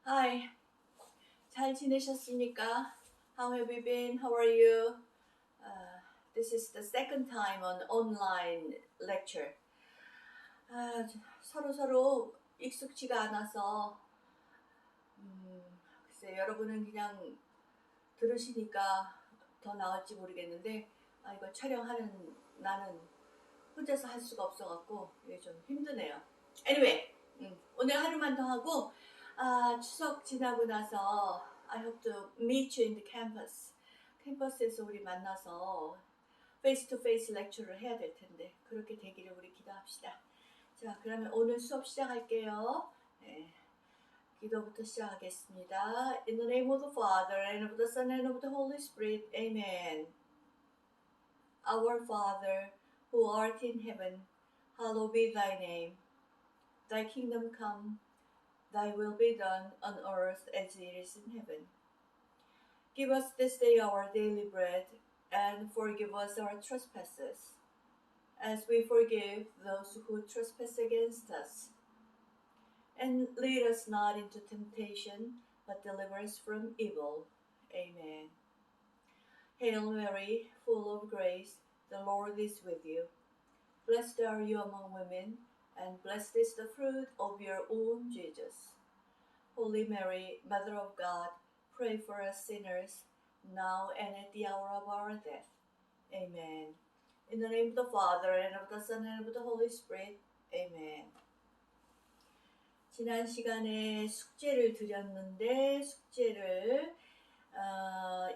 Hi, 잘 지내셨습니까? How have you been? How are you? This is the second time on online lecture. 서로 익숙지가 않아서 글쎄 여러분은 그냥 들으시니까 더 나을지 모르겠는데 이거 촬영하는 나는 혼자서 할 수가 없어갖고 이게 좀 힘드네요. Anyway, 오늘 하루만 더 하고 추석 지나고 나서 I hope to meet you in the campus. 캠퍼스에서 우리 만나서 face to face lecture를 해야 될 텐데 그렇게 되기를 우리 기도합시다. 자, 그러면 오늘 수업 시작할게요. 네, 기도부터 시작하겠습니다. In the name of the Father and of the Son and of the Holy Spirit. Amen. Our Father, who art in heaven, hallowed be thy name. Thy kingdom come, thy will be done on earth as it is in heaven. Give us this day our daily bread, and forgive us our trespasses, as we forgive those who trespass against us. And lead us not into temptation, but deliver us from evil. Amen. Hail Mary, full of grace, the Lord is with you. Blessed are you among women, and blessed is the fruit of your womb, Jesus. Holy Mary, Mother of God, pray for us sinners, now and at the hour of our death. Amen. In the name of the Father, and of the Son, and of the Holy Spirit. Amen. 지난 시간에 숙제를 드렸는데 숙제를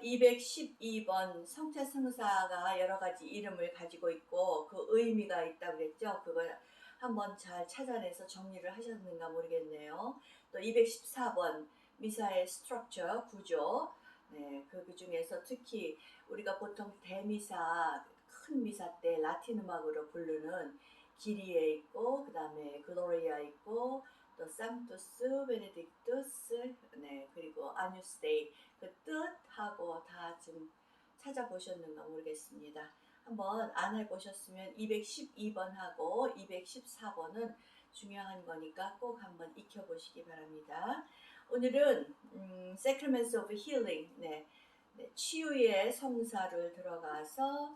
212번 성차성사가 여러 가지 이름을 가지고 있고 그 의미가 있다고 그랬죠. 그걸 한번 잘 찾아내서 정리를 하셨는가 모르겠네요. 또 214번 미사의 스트럭처, 구조. 네, 그 중에서 특히 우리가 보통 대미사, 큰 미사 때 라틴 음악으로 부르는 기리에 있고 그 다음에 글로리아 있고 또 상투스, 베네딕투스, 네, 그리고 아뉴스데이 그 뜻하고 다 좀 찾아보셨는가 모르겠습니다. 한번 안 해보셨으면 212번하고 214번은 중요한 거니까 꼭 한번 익혀보시기 바랍니다. 오늘은 Sacraments of Healing, 네, 치유의 성사를 들어가서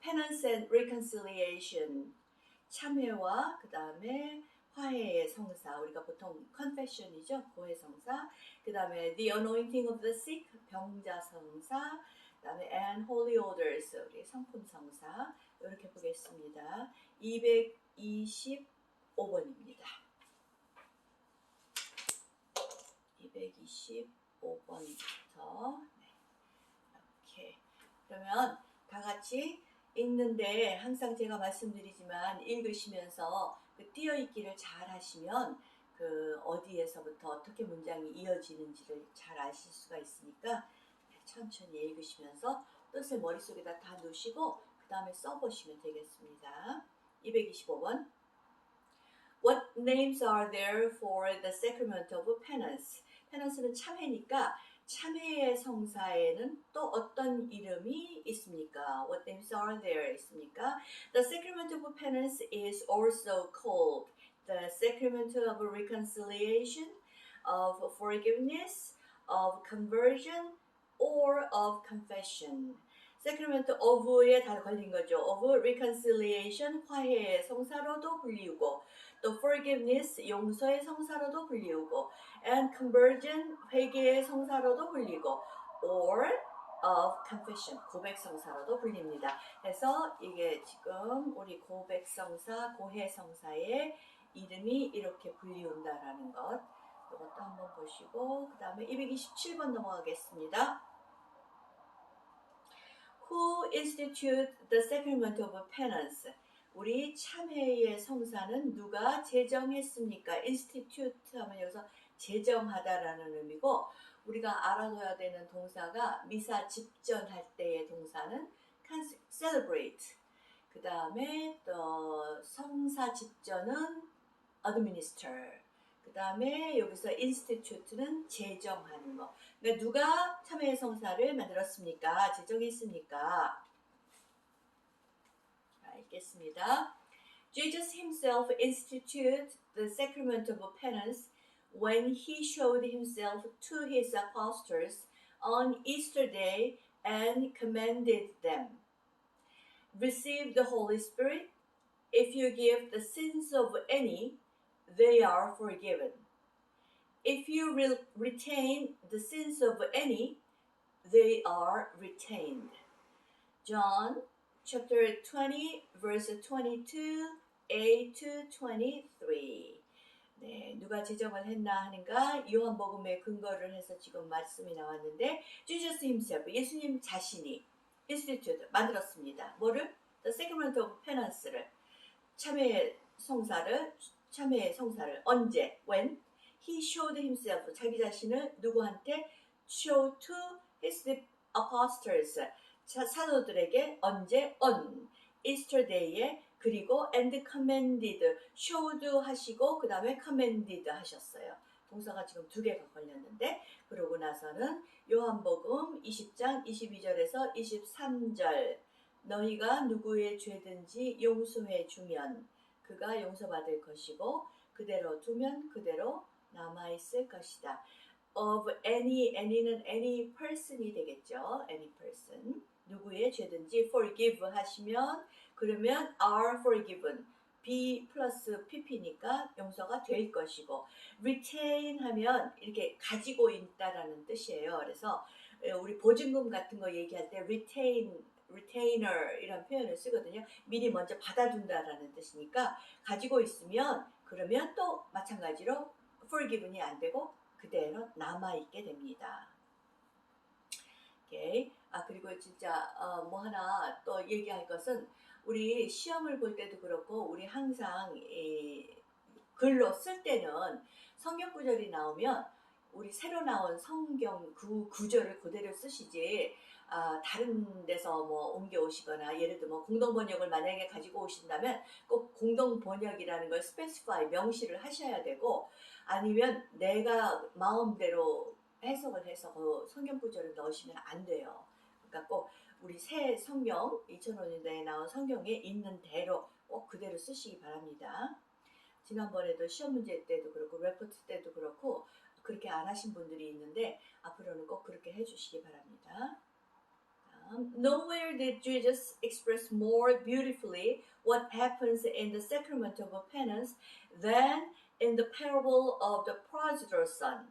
Penance and Reconciliation, 참회와 그 다음에 화해의 성사, 우리가 보통 confession이죠, 고해 성사. 그 다음에 the anointing of the sick, 병자 성사. 그 다음에 and holy orders, 우리 성품 성사. 이렇게 보겠습니다. 225번입니다. 225번부터 이렇게. 그러면 다 같이 읽는데 항상 제가 말씀드리지만 읽으시면서 그 띄어읽기를 잘 하시면 그 어디에서부터 어떻게 문장이 이어지는지를 잘 아실 수가 있으니까 천천히 읽으시면서 뜻을 머릿속에다 다 넣으시고 그 다음에 써보시면 되겠습니다. 225번 What names are there for the sacrament of penance? penance는 참회니까 참회의 성사에는 또 어떤 이름이 있습니까? What names are there 있습니까? The sacrament of penance is also called the sacrament of reconciliation, of forgiveness, of conversion, or of confession. sacrament of에 다 걸린 거죠. of reconciliation, 화해의 성사로도 불리우고 또 forgiveness, 용서의 성사로도 불리우고 and conversion, 회개의 성사로도 불리고 or of confession, 고백 성사로도 불립니다. 그래서 이게 지금 우리 고백 성사, 고해 성사의 이름이 이렇게 불리운다라는 것, 이것도 한번 보시고 그 다음에 227번 넘어가겠습니다. Who institute the sacrament of penance? 우리 참회의 성사는 누가 제정했습니까? institute 하면 여기서 제정하다라는 의미고 우리가 알아둬야 되는 동사가 미사 집전할 때의 동사는 celebrate. 그 다음에 또 성사 집전은 administer. 그 다음에 여기서 institute는 제정하는 거. 그러니까 누가 참회의 성사를 만들었습니까? 제정했습니까? 자, 읽겠습니다. Jesus himself instituted the sacrament of penance, when he showed himself to his apostles on Easter Day and commanded them, receive the Holy Spirit. If you give the sins of any, they are forgiven. If you retain the sins of any, they are retained. John chapter 20, verse 22a to 23. 네, 누가 지정을 했나 하는가? 요한복음에 근거를 해서 지금 말씀이 나왔는데, Jesus himself, 예수님 자신이 institute, 만들었습니다. 뭐를? The sacrament of penance를, 참회의 성사를 언제? When? He showed himself, 자기 자신을 누구한테? Show to his apostles, 사도들에게 언제? On Easter Day에, 그리고 and commanded, showed 하시고 그 다음에 commanded 하셨어요. 동사가 지금 두 개가 걸렸는데, 그러고 나서는 요한복음 20장 22절에서 23절, 너희가 누구의 죄든지 용서해 주면 그가 용서받을 것이고 그대로 두면 그대로 남아있을 것이다. Of any는 any person이 되겠죠. any person. 누구의 죄든지 forgive 하시면 그러면 are forgiven. be 플러스 pp니까 용서가 될 것이고, retain 하면 이렇게 가지고 있다라는 뜻이에요. 그래서 우리 보증금 같은 거 얘기할 때 retainer 이런 표현을 쓰거든요. 미리 먼저 받아둔다라는 뜻이니까 가지고 있으면 그러면 또 마찬가지로 forgiven이 안 되고 그대로 남아있게 됩니다. 오케이. 그리고 진짜 뭐 하나 또 얘기할 것은, 우리 시험을 볼 때도 그렇고 우리 항상 글로 쓸 때는 성경 구절이 나오면 우리 새로 나온 성경 구절을 그대로 쓰시지, 다른 데서 뭐 옮겨오시거나, 예를 들어 뭐 공동번역을 만약에 가지고 오신다면 꼭 공동번역이라는 걸 스페시파이, 명시를 하셔야 되고, 아니면 내가 마음대로 해석을 해서 그 성경 구절을 넣으시면 안 돼요. 그러니까 꼭 우리 새 성경, 2005년도에 나온 성경에 있는 대로 꼭 그대로 쓰시기 바랍니다. 지난번에도 시험 문제 때도 그렇고 레포트 때도 그렇고 그렇게 안 하신 분들이 있는데 앞으로는 꼭 그렇게 해주시기 바랍니다. Nowhere did Jesus express more beautifully what happens in the sacrament of penance than in the parable of the prodigal son.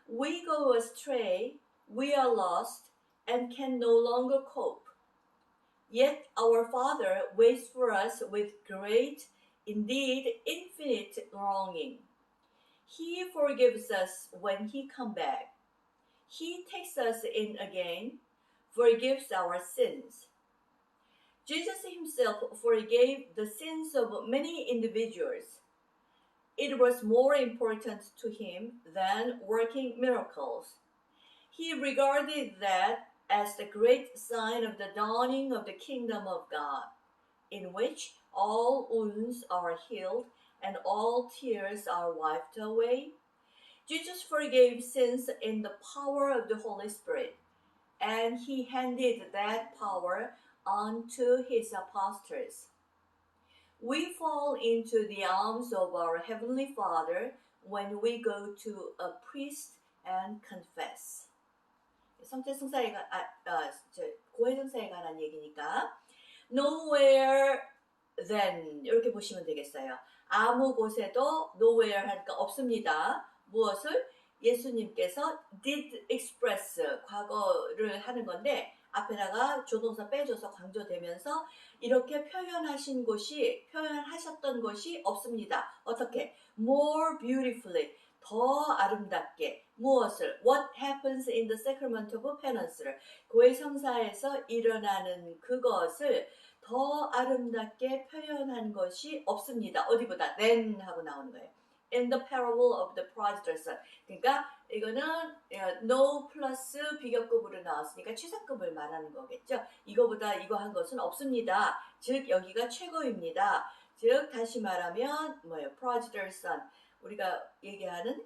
We go astray, we are lost, and can no longer cope. Yet our Father waits for us with great, indeed infinite longing. He forgives us when He comes back. He takes us in again, forgives our sins. Jesus Himself forgave the sins of many individuals. It was more important to Him than working miracles. He regarded that as the great sign of the dawning of the kingdom of God, in which all wounds are healed and all tears are wiped away. Jesus forgave sins in the power of the Holy Spirit, and He handed that power on to His apostles. We fall into the arms of our Heavenly Father when we go to a priest and confess. 성체승사에 고해성사에 관한 얘기니까 nowhere then 이렇게 보시면 되겠어요. 아무 곳에도 nowhere 하니까 없습니다. 무엇을? 예수님께서 did express, 과거를 하는 건데 앞에다가 조동사 빼줘서 강조되면서 이렇게 표현하셨던 것이 없습니다. 어떻게? More beautifully, 더 아름답게. 무엇을? What happens in the sacrament of penance를, 고해성사에서 일어나는 그것을 더 아름답게 표현한 것이 없습니다. 어디보다? Then 하고 나오는 거예요. In the parable of the prodigal son. 그러니까 이거는 no 플러스 비교급으로 나왔으니까 최상급을 말하는 거겠죠. 이거보다 이거 한 것은 없습니다. 즉 여기가 최고입니다. 즉 다시 말하면 뭐예요? prodigal son. 우리가 얘기하는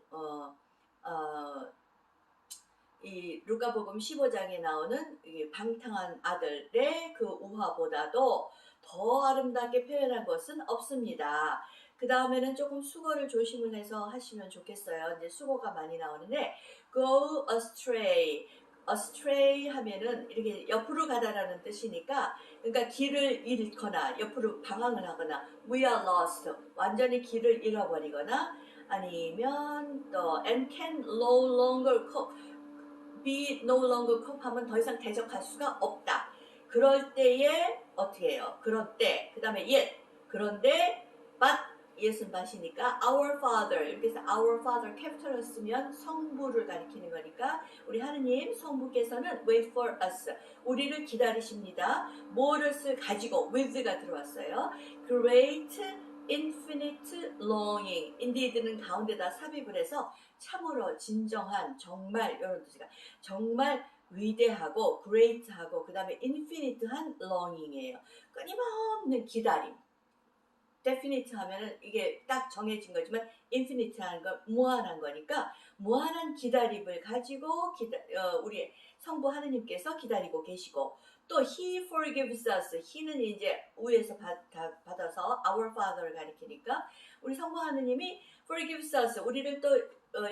이 루카복음 15장에 나오는 이 방탕한 아들의 그 우화보다도 더 아름답게 표현한 것은 없습니다. 그 다음에는 조금 수거를 조심을 해서 하시면 좋겠어요. 이제 수거가 많이 나오는데 go astray. astray 하면은 이렇게 옆으로 가다라는 뜻이니까 그러니까 길을 잃거나 옆으로 방황을 하거나 we are lost. 완전히 길을 잃어버리거나 아니면 또 and can no longer cope. be no longer cope 하면 더 이상 대적할 수가 없다. 그럴 때에 어떻게 해요? 그럴 때. 그 다음에 yet. 그런데 but yes은 bat이니까 our father 이렇게 해서 our father 캐피털을 쓰면 성부를 가리키는 거니까 우리 하느님 성부께서는 wait for us 우리를 기다리십니다. 뭐를 가지고 with가 들어왔어요. great infinite longing indeed는 가운데다 삽입을 해서 참으로 진정한 정말 이런 뜻이가 정말 위대하고 great하고 그 다음에 infinite한 longing이에요. 끊임없는 기다림. definite 하면은 이게 딱 정해진 거지만 infinite 하는 건 무한한 거니까 무한한 기다림을 가지고 우리 성부 하느님께서 기다리고 계시고 또 he forgives us he는 이제 위에서 받아서 our father를 가리키니까 우리 성부 하느님이 forgives us 우리를 또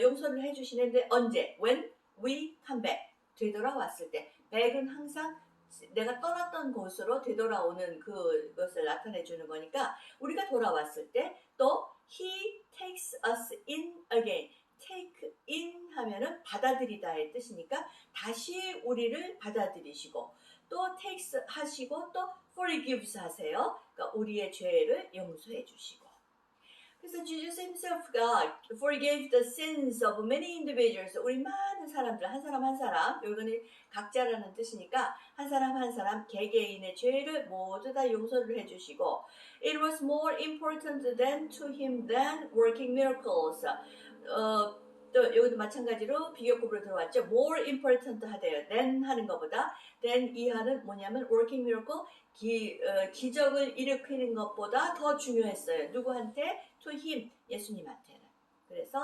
용서를 해주시는데 언제? when we come back 되돌아왔을 때 back은 항상 내가 떠났던 곳으로 되돌아오는 그것을 나타내 주는 거니까 우리가 돌아왔을 때 또 he takes us in again take in 하면은 받아들이다의 뜻이니까 다시 우리를 받아들이시고 또 takes 하시고 또 forgives 하세요. 그러니까 우리의 죄를 용서해 주시고 그래서 Jesus himself가 forgave the sins of many individuals. 우리 많은 사람들, 한 사람 한 사람, 여기는 각자라는 뜻이니까 한 사람 한 사람 개개인의 죄를 모두 다 용서를 해주시고 It was more important than to him than working miracles. 또 여기도 마찬가지로 비교급으로 들어왔죠. More important 하대요. than 하는 것보다 than 이하는 뭐냐면 working miracle 기적을 일으키는 것보다 더 중요했어요. 누구한테? To him, 예수님한테는. 그래서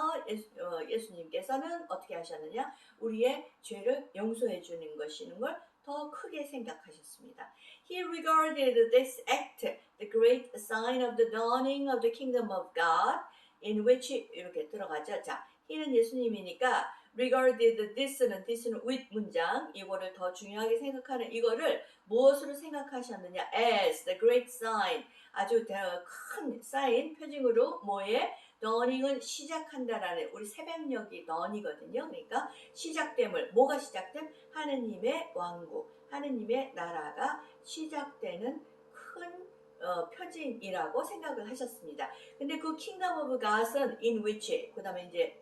예수님께서는 어떻게 하셨느냐? 우리의 죄를 용서해 주는 것이는 걸 더 크게 생각하셨습니다. He regarded this act, the great sign of the dawning of the kingdom of God, in which 이렇게 들어가죠. 자, he는 예수님이니까 regarded this는 with 문장 이거를 더 중요하게 생각하는 이거를 무엇으로 생각하셨느냐 as the great sign 아주 큰 사인 표징으로 뭐에 dawning은 시작한다라는 우리 새벽녘이 dawn이거든요. 그러니까 시작됨을 뭐가 시작됨? 하느님의 왕국 하느님의 나라가 시작되는 큰 표징이라고 생각을 하셨습니다. 근데 그 kingdom of God은 in which 그 다음에 이제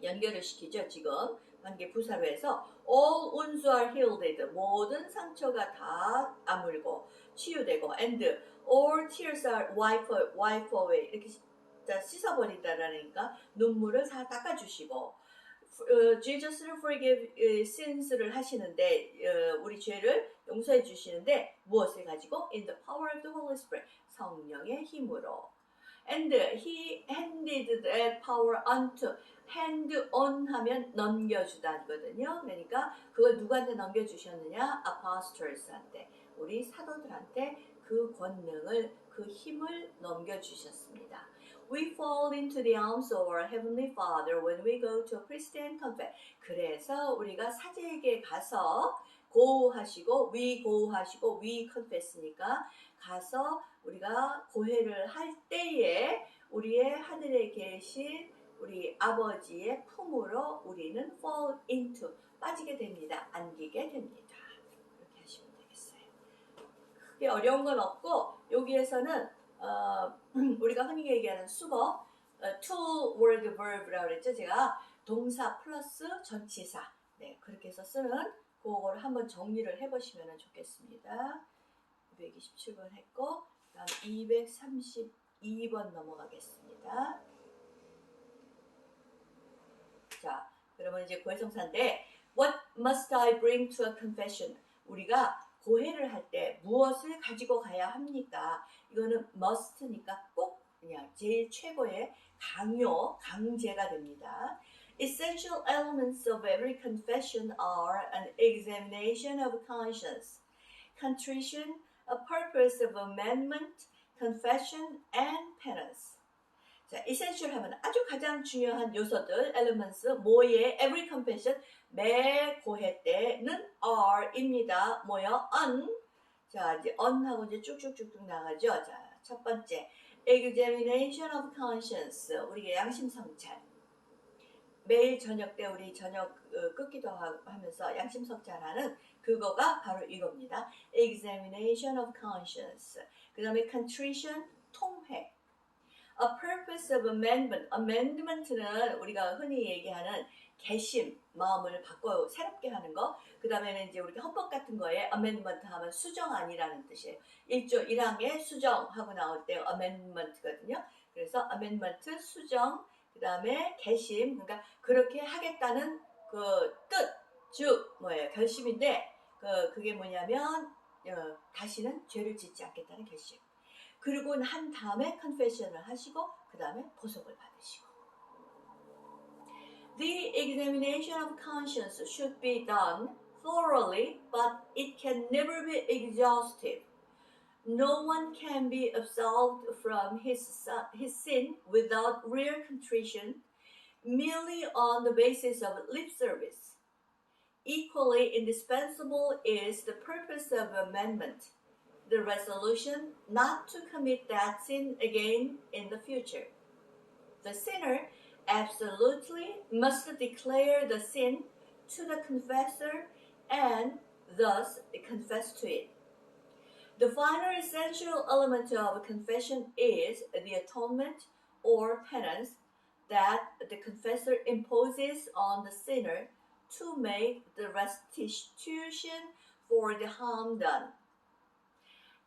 연결을 시키죠. 지금 관계 부사로 해서 all wounds are healed 모든 상처가 다 아물고 치유되고 and all tears are wiped away 이렇게 씻어버린다라니까 눈물을 다 닦아주시고 Jesus는 forgive sins를 하시는데 우리 죄를 용서해 주시는데 무엇을 가지고? In the power of the Holy Spirit 성령의 힘으로 And he handed that power unto hand on 하면 넘겨주다거든요. 그러니까 그걸 누구한테 넘겨주셨느냐? Apostles한테 우리 사도들한테 그 권능을 그 힘을 넘겨주셨습니다. We fall into the arms of our Heavenly Father when we go to a priest and confess. 그래서 우리가 사제에게 가서 고하시고 we 고하시고 we confess니까 가서 우리가 고해를 할 때에 우리의 하늘에 계신 우리 아버지의 품으로 우리는 fall into 빠지게 됩니다. 안기게 됩니다. 이렇게 하시면 되겠어요. 크게 어려운 건 없고 여기에서는 우리가 흔히 얘기하는 수거 two word verb라고 그랬죠. 제가 동사 플러스 전치사 네 그렇게 해서 쓰는 그거를 한번 정리를 해보시면 좋겠습니다. 227번 했고 다음 232번 넘어가겠습니다. 자, 그러면 이제 고해성사인데 What must I bring to a confession? 우리가 고해를 할 때 무엇을 가지고 가야 합니까? 이거는 must니까 꼭 그냥 제일 최고의 강제가 됩니다. Essential elements of every confession are an examination of conscience, contrition, a purpose of amendment, confession, and penance. 자, essential 하면 아주 가장 중요한 요소들, elements, 뭐에 every confession, 매 고해 때는 are입니다. 뭐요? on. 자, 이제 on하고 이제 쭉쭉쭉쭉 나가죠. 자, 첫 번째, examination of conscience, 우리가 양심 성찰. 매일 저녁 때 우리 저녁 끊기도 하면서 양심 성찰하는 그거가 바로 이겁니다. examination of conscience. 그 다음에 contrition, 통회. A purpose of amendment. amendment는 우리가 흔히 얘기하는 개심, 마음을 바꿔 새롭게 하는 거. 그 다음에는 이제 우리가 헌법 같은 거에 amendment 하면 수정안이라는 뜻이에요. 1조 1항에 수정하고 나올 때 amendment거든요. 그래서 amendment, 수정, 그 다음에 개심, 그러니까 그렇게 하겠다는 그 뜻, 즉 뭐예요? 결심인데 그게 뭐냐면 다시는 죄를 짓지 않겠다는 결심. 그리고 한 다음에 confession을 하시고 그 다음에 보석을 받으시고. The examination of conscience should be done thoroughly, but it can never be exhaustive. No one can be absolved from his sin without real contrition, merely on the basis of lip service. Equally indispensable is the purpose of amendment, the resolution not to commit that sin again in the future. The sinner absolutely must declare the sin to the confessor and thus confess to it. The final essential element of confession is the atonement or penance that the confessor imposes on the sinner to make the restitution for the harm done.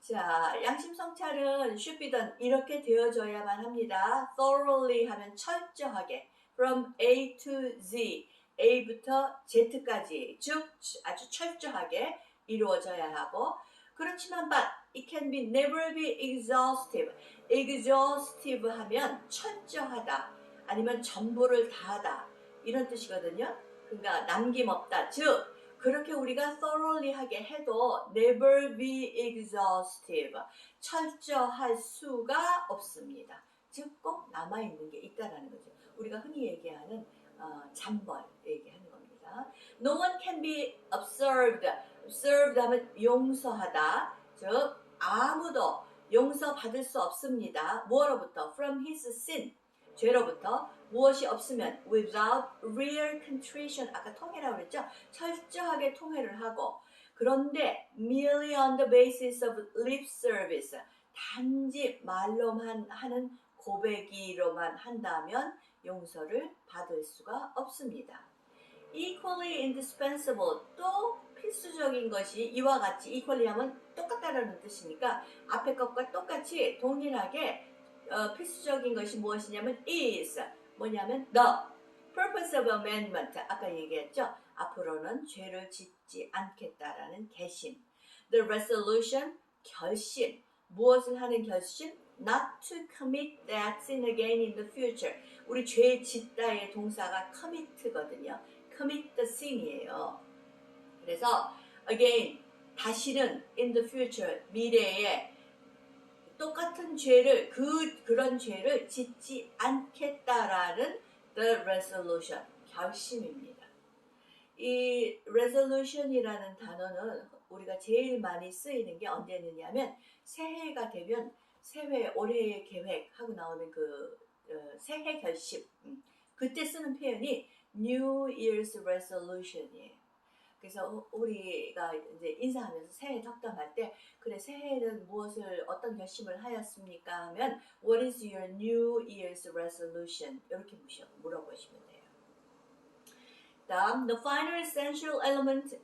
자, 양심 성찰은 should be done 이렇게 되어져야만 합니다. thoroughly 하면 철저하게 from A to Z, A부터 Z까지 즉 아주 철저하게 이루어져야 하고 그렇지만 but it can be never be exhaustive. exhaustive 하면 철저하다 아니면 전부를 다하다 이런 뜻이거든요. 그러니까 남김없다. 즉 그렇게 우리가 thoroughly 하게 해도 never be exhaustive. 철저할 수가 없습니다. 즉 꼭 남아있는 게 있다라는 거죠. 우리가 흔히 얘기하는 잠벌 얘기하는 겁니다. No one can be observed. observed 하면 용서하다. 즉 아무도 용서받을 수 없습니다. 뭐로부터? From his sin. 죄로부터 무엇이 없으면 without real contrition 아까 통회라고 그랬죠? 철저하게 통회를 하고 그런데 merely on the basis of lip service 단지 말로만 하는 고백이로만 한다면 용서를 받을 수가 없습니다. equally indispensable 또 필수적인 것이 이와 같이 equally 하면 똑같다라는 뜻이니까 앞에 것과 똑같이 동일하게 필수적인 것이 무엇이냐면 is 뭐냐면 the purpose of amendment 아까 얘기했죠. 앞으로는 죄를 짓지 않겠다라는 개심. The resolution 결심 무엇을 하는 결심? Not to commit that sin again in the future. 우리 죄 짓다의 동사가 commit거든요. commit the sin이에요. 그래서 again 다시는 in the future 미래에 똑같은 죄를 그런 죄를 짓지 않겠다라는 the resolution 결심입니다. 이 resolution이라는 단어는 우리가 제일 많이 쓰이는 게 언제느냐면 새해가 되면 새해 올해의 계획하고 나오는 그 새해 결심 그때 쓰는 표현이 New Year's Resolution이에요. 그래서 우리가 이제 인사하면서 새해 덕담할 때 그래 새해에는 무엇을 어떤 결심을 하였습니까 하면 What is your New Year's resolution? 이렇게 물어보시면 돼요. 다음 The final essential element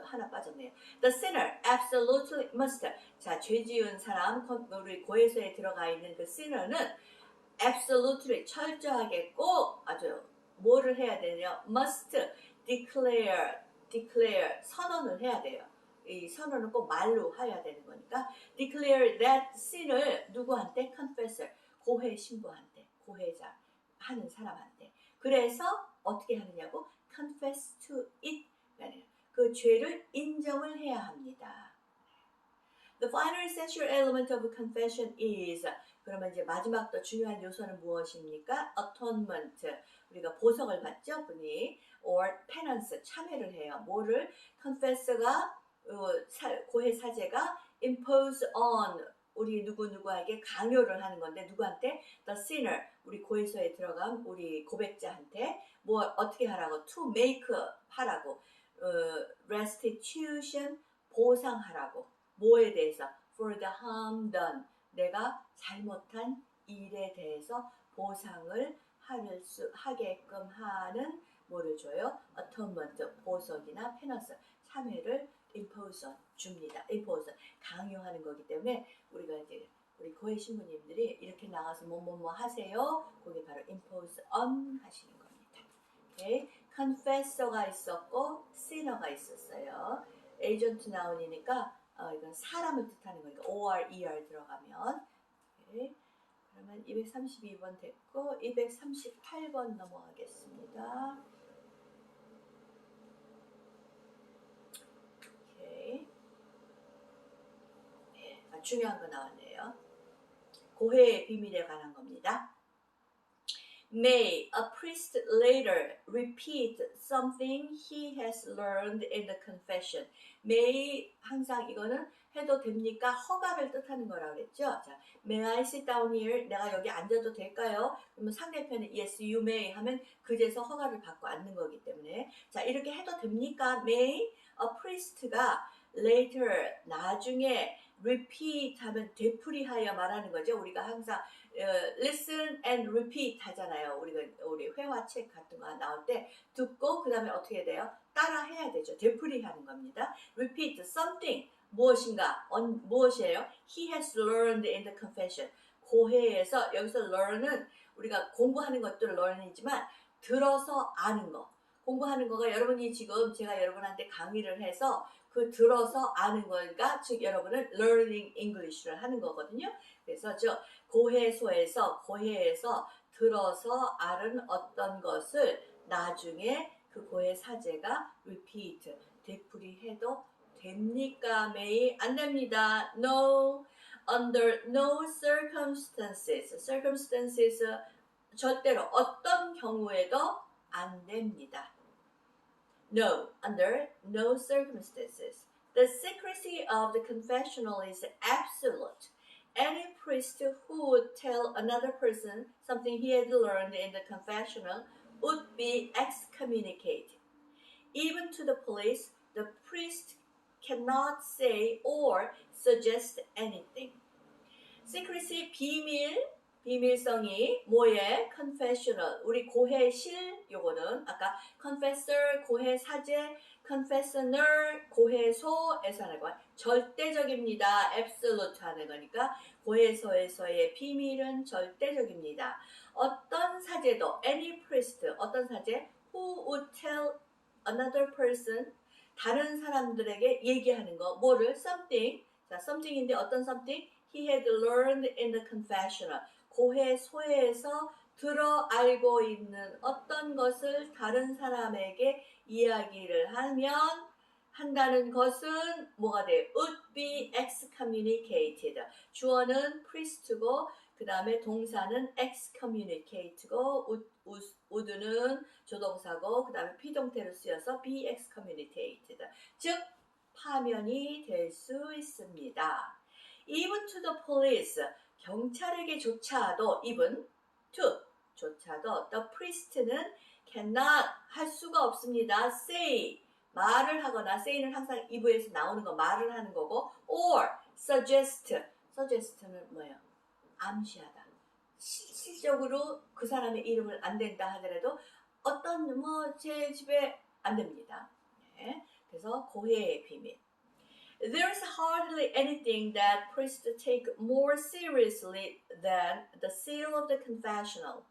하나 빠졌네요. The sinner absolutely must. 자, 죄 지은 사람 우리 고해서에 들어가 있는 그 sinner는 absolutely 철저하게 꼭 아주 뭐를 해야 되냐? must declare 선언을 해야 돼요. 이 선언은 꼭 말로 해야 되는 거니까 declare that sin을 누구한테? confessor 고해 신부한테 고해자 하는 사람한테 그래서 어떻게 하느냐고 confess to it 그 죄를 인정을 해야 합니다. The final essential element of confession is 그러면 이제 마지막 또 중요한 요소는 무엇입니까? atonement. 우리가 보석을 받죠, 분이. or penance. 참회를 해요. 뭐를? confessor가 고해 사제가 impose on 우리 누구누구에게 강요를 하는 건데 누구한테? the sinner. 우리 고해소에 들어간 우리 고백자한테 뭐 어떻게 하라고? to make 하라고. restitution 보상하라고. 뭐에 대해서? for the harm done. 내가 잘못한 일에 대해서 보상을 하게끔 하는 뭐를 줘요? atonement, 보석이나 페넌스, 참회를 impose 줍니다. impose, 강요하는 거기 때문에 우리가 이제 우리 고해 신부님들이 이렇게 나가서 뭐뭐뭐 하세요. 그게 바로 impose on 하시는 겁니다. 오케이. confessor가 있었고 sinner가 있었어요. agent 나온이니까 이건 사람을 뜻하는 거니까 or, er 들어가면. 오케이. 그러면 232번 됐고 238번 넘어가겠습니다. 오케이. 네, 중요한 거 나왔네요. 고해의 비밀에 관한 겁니다. May a priest later repeat something he has learned in the confession. May 항상 이거는 해도 됩니까? 허가를 뜻하는 거라고 그랬죠. 자, May I sit down here? 내가 여기 앉아도 될까요? 그러면 상대편이 Yes, you may 하면 그제서 허가를 받고 앉는 거기 때문에 자 이렇게 해도 됩니까? May a priest가 later 나중에 repeat 하면 되풀이하여 말하는 거죠. 우리가 항상 listen and repeat 하잖아요. 우리 회화책 같은 거 나올 때 듣고 그 다음에 어떻게 돼요? 따라 해야 되죠. 되풀이하는 겁니다. repeat something 무엇인가 무엇이에요? He has learned in the confession. 고해에서 여기서 learn은 우리가 공부하는 것도 learn이지만 들어서 아는 거. 공부하는 거가 여러분이 지금 제가 여러분한테 강의를 해서 그 들어서 아는 거가 즉 여러분은 learning English를 하는 거거든요. 그래서 고해에서 들어서 아는 어떤 것을 나중에 그 고해 사제가 repeat 되풀이해도 됩니까? May 안 됩니다. No, under no circumstances. circumstances 절대로 어떤 경우에도 안 됩니다. No, under no circumstances. The secrecy of the confessional is absolute. Any priest who would tell another person something he had learned in the confessional would be excommunicated. Even to the police, the priest cannot say or suggest anything. Secrecy, 비밀성이 뭐에? confessional, 우리 고해실 요거는 아까 confessor, 고해 사제, confessioner, 고해소에서 하는 거 절대적입니다. absolute 하는 거니까 고해소에서의 비밀은 절대적입니다. 어떤 사제도 any priest, 어떤 사제 who would tell another person, 다른 사람들에게 얘기하는 거 뭐를? something, 자 something인데 어떤 something? He had learned in the confessional. 고해소에서 들어 알고 있는 어떤 것을 다른 사람에게 이야기를 한다는 것은 뭐가 돼요? would be excommunicated. 주어는 priest고 그 다음에 동사는 excommunicate고 would는 조동사고 그 다음에 비동태로 쓰여서 be excommunicated. 즉 파면이 될 수 있습니다. Even to the police, 경찰에게조차도 even to 조차도 the priest는 cannot 할 수가 없습니다. say 말을 하거나 say는 항상 2부에서 나오는 거 말을 하는 거고 or suggest는 뭐예요? 암시하다. 실질적으로 그 사람의 이름을 안 된다 하더라도 어떤 제 집에 안 됩니다. 네. 그래서 고해의 비밀. There is hardly anything that priests take more seriously than the seal of the confessional.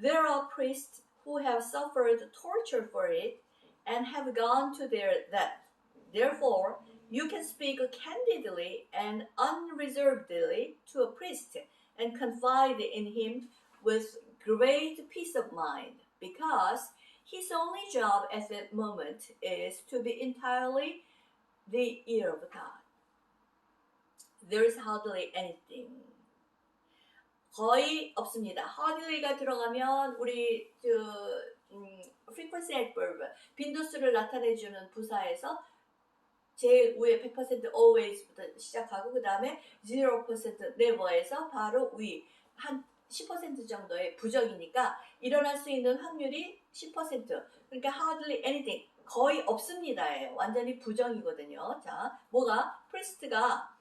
There are priests who have suffered torture for it and have gone to their death. Therefore, you can speak candidly and unreservedly to a priest and confide in him with great peace of mind, because his only job at that moment is to be entirely the ear of God. There is hardly anything. 거의 없습니다. hardly가 들어가면 우리 frequency adverb 빈도수를 나타내주는 부사에서 제일 위에 100% always부터 시작하고 그 다음에 0% never에서 바로 위 한 10% 정도의 부정이니까 일어날 수 있는 확률이 10%. 그러니까 hardly anything 거의 없습니다예요. 완전히 부정이거든요. 자, 뭐가 priest가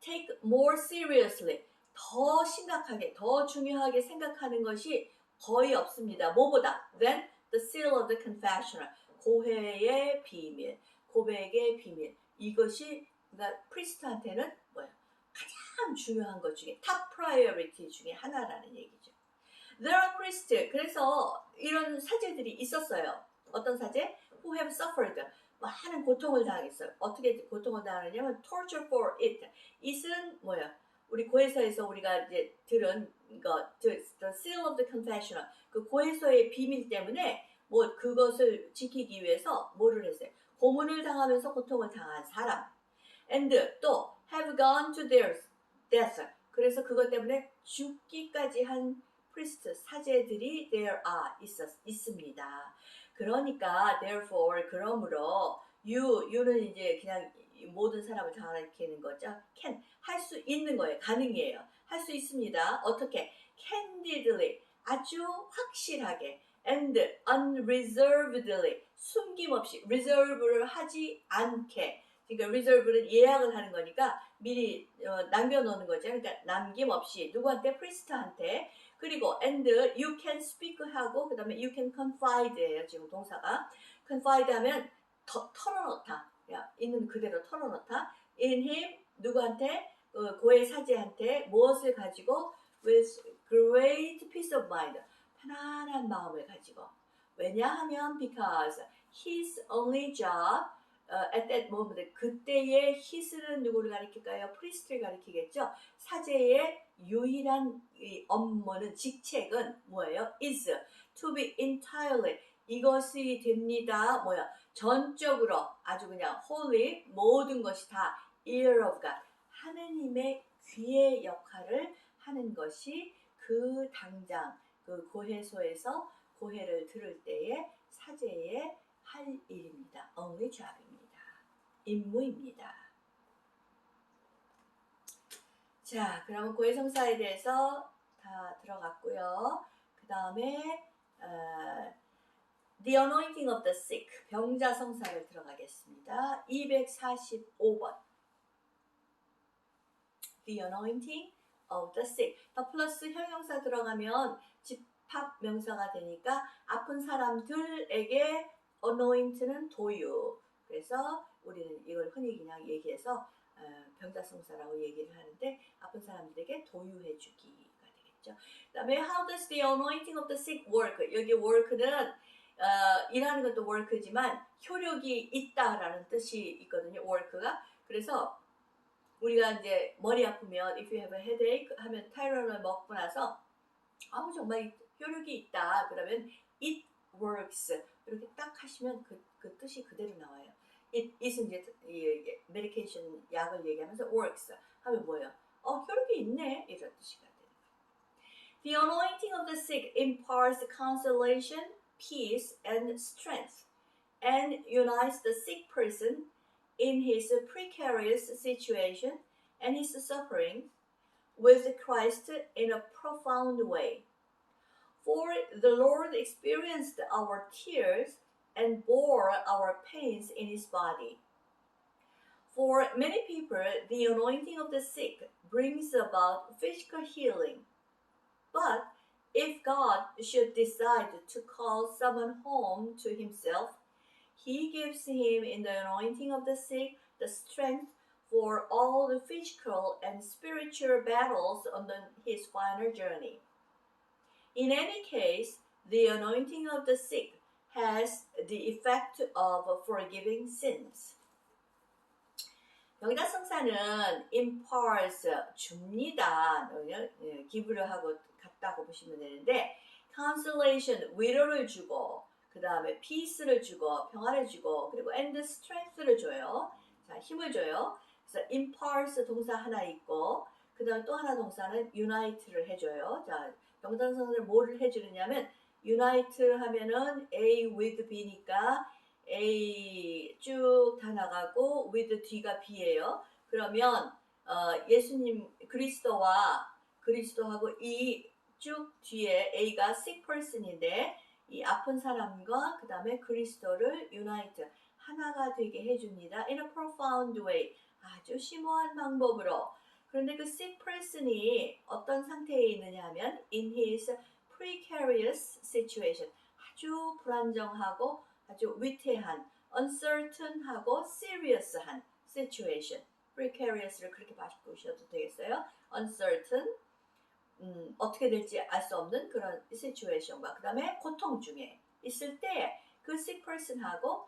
take more seriously 더 심각하게 더 중요하게 생각하는 것이 거의 없습니다. 뭐보다 than the seal of the confessional 고해의 비밀, 고백의 비밀 이것이 그러니까 프리스트한테는 뭐예요? 가장 중요한 것 중에 top priority 중에 하나라는 얘기죠. There are priests 그래서 이런 사제들이 있었어요. 어떤 사제? Who have suffered 많은 고통을 당했어요. 어떻게 고통을 당하냐면 torture for it. it은 뭐야? 우리 고해서에서 우리가 이제 들은 것, the seal of the confessional 그 고해서의 비밀 때문에 뭐 그것을 지키기 위해서 뭐를 했어요? 고문을 당하면서 고통을 당한 사람. And 또 have gone to their death. 그래서 그것 때문에 죽기까지 한 priest 사제들이 there are 있습니다. 그러니까 therefore 그러므로 you는 이제 그냥 모든 사람을 다 가리키는 거죠. can 할 수 있는 거예요. 가능해요. 할 수 있습니다. 어떻게? candidly 아주 확실하게 and unreservedly 숨김없이 reserve를 하지 않게 그러니까 reserve는 예약을 하는 거니까 미리 남겨놓는 거죠. 그러니까 남김없이 누구한테? 프리스트한테. 그리고 and you can speak 하고 그 다음에 you can confide예요. 지금 동사가 confide 하면 털어놓다. 있는 그대로 털어놓다. in him 누구한테? 고해 사제한테 무엇을 가지고? with great peace of mind 편안한 마음을 가지고. 왜냐하면 because his only job at that moment 그때의 his는 누구를 가리킬까요? 프리스트를 가리키겠죠. 사제의 유일한 업무는 직책은 뭐예요? is to be entirely 이것이 됩니다. 뭐야? 전적으로 아주 그냥 wholly 모든 것이 다 ear of God 하느님의 귀의 역할을 하는 것이 그 당장 그 고해소에서 고해를 들을 때에 사제의 할 일입니다. only job입니다. 임무입니다. 자, 그러면 고해성사에 대해서 다 들어갔고요. 그 다음에 The anointing of the sick 병자 성사를 들어가겠습니다. 245번 The anointing of the sick 더 플러스 형용사 들어가면 집합 명사가 되니까 아픈 사람들에게 anoint는 도유 그래서 우리는 이걸 흔히 그냥 얘기해서 병자성사라고 얘기를 하는데 아픈 사람들에게 도유해주기가 되겠죠. 그 다음에 How does the anointing of the sick work? 여기 work는 일하는 것도 work지만 효력이 있다라는 뜻이 있거든요. work가. 그래서 우리가 이제 머리 아프면 if you have a headache 하면 타이런을 먹고 나서 아우 정말 효력이 있다. 그러면 it works 이렇게 딱 하시면 그 뜻이 그대로 나와요. it은 이제 메디케이션 약을 얘기하면서 works 하면 뭐예요? 효력이 있네 이런 뜻이가 되는 거예요. The anointing of the sick imparts consolation, peace, and strength, and unites the sick person in his precarious situation and his suffering with Christ in a profound way. For the Lord experienced our tears and bore our pains in his body. For many people, the anointing of the sick brings about physical healing. But if God should decide to call someone home to himself, he gives him in the anointing of the sick the strength for all the physical and spiritual battles on his final journey. In any case, the anointing of the sick has the effect of forgiving sins. 병자성사는 imparts 줍니다. 기부를 하고 같다고 보시면 되는데 consolation 위로를 주고 그 다음에 peace를 주고 평화를 주고 그리고 and strength를 줘요. 자 힘을 줘요. 그래서 imparts 동사 하나 있고 그 다음에 또 하나 동사는 unite를 해줘요. 자, 명사선을 뭐를 해주느냐면 unite 하면은 A with B니까 A 쭉 다 나가고 with D가 B예요. 그러면 예수님 그리스도하고 이 쭉 뒤에 A가 sick person인데 이 아픈 사람과 그 다음에 그리스도를 unite 하나가 되게 해줍니다. In a profound way 아주 심오한 방법으로. 그런데 그 sick person이 어떤 상태에 있느냐 하면 in his precarious situation 아주 불안정하고 아주 위태한 uncertain하고 serious한 situation precarious를 그렇게 바꾸셔도 되겠어요. uncertain 어떻게 될지 알 수 없는 그런 situation과 그 다음에 고통 중에 있을 때 그 sick person하고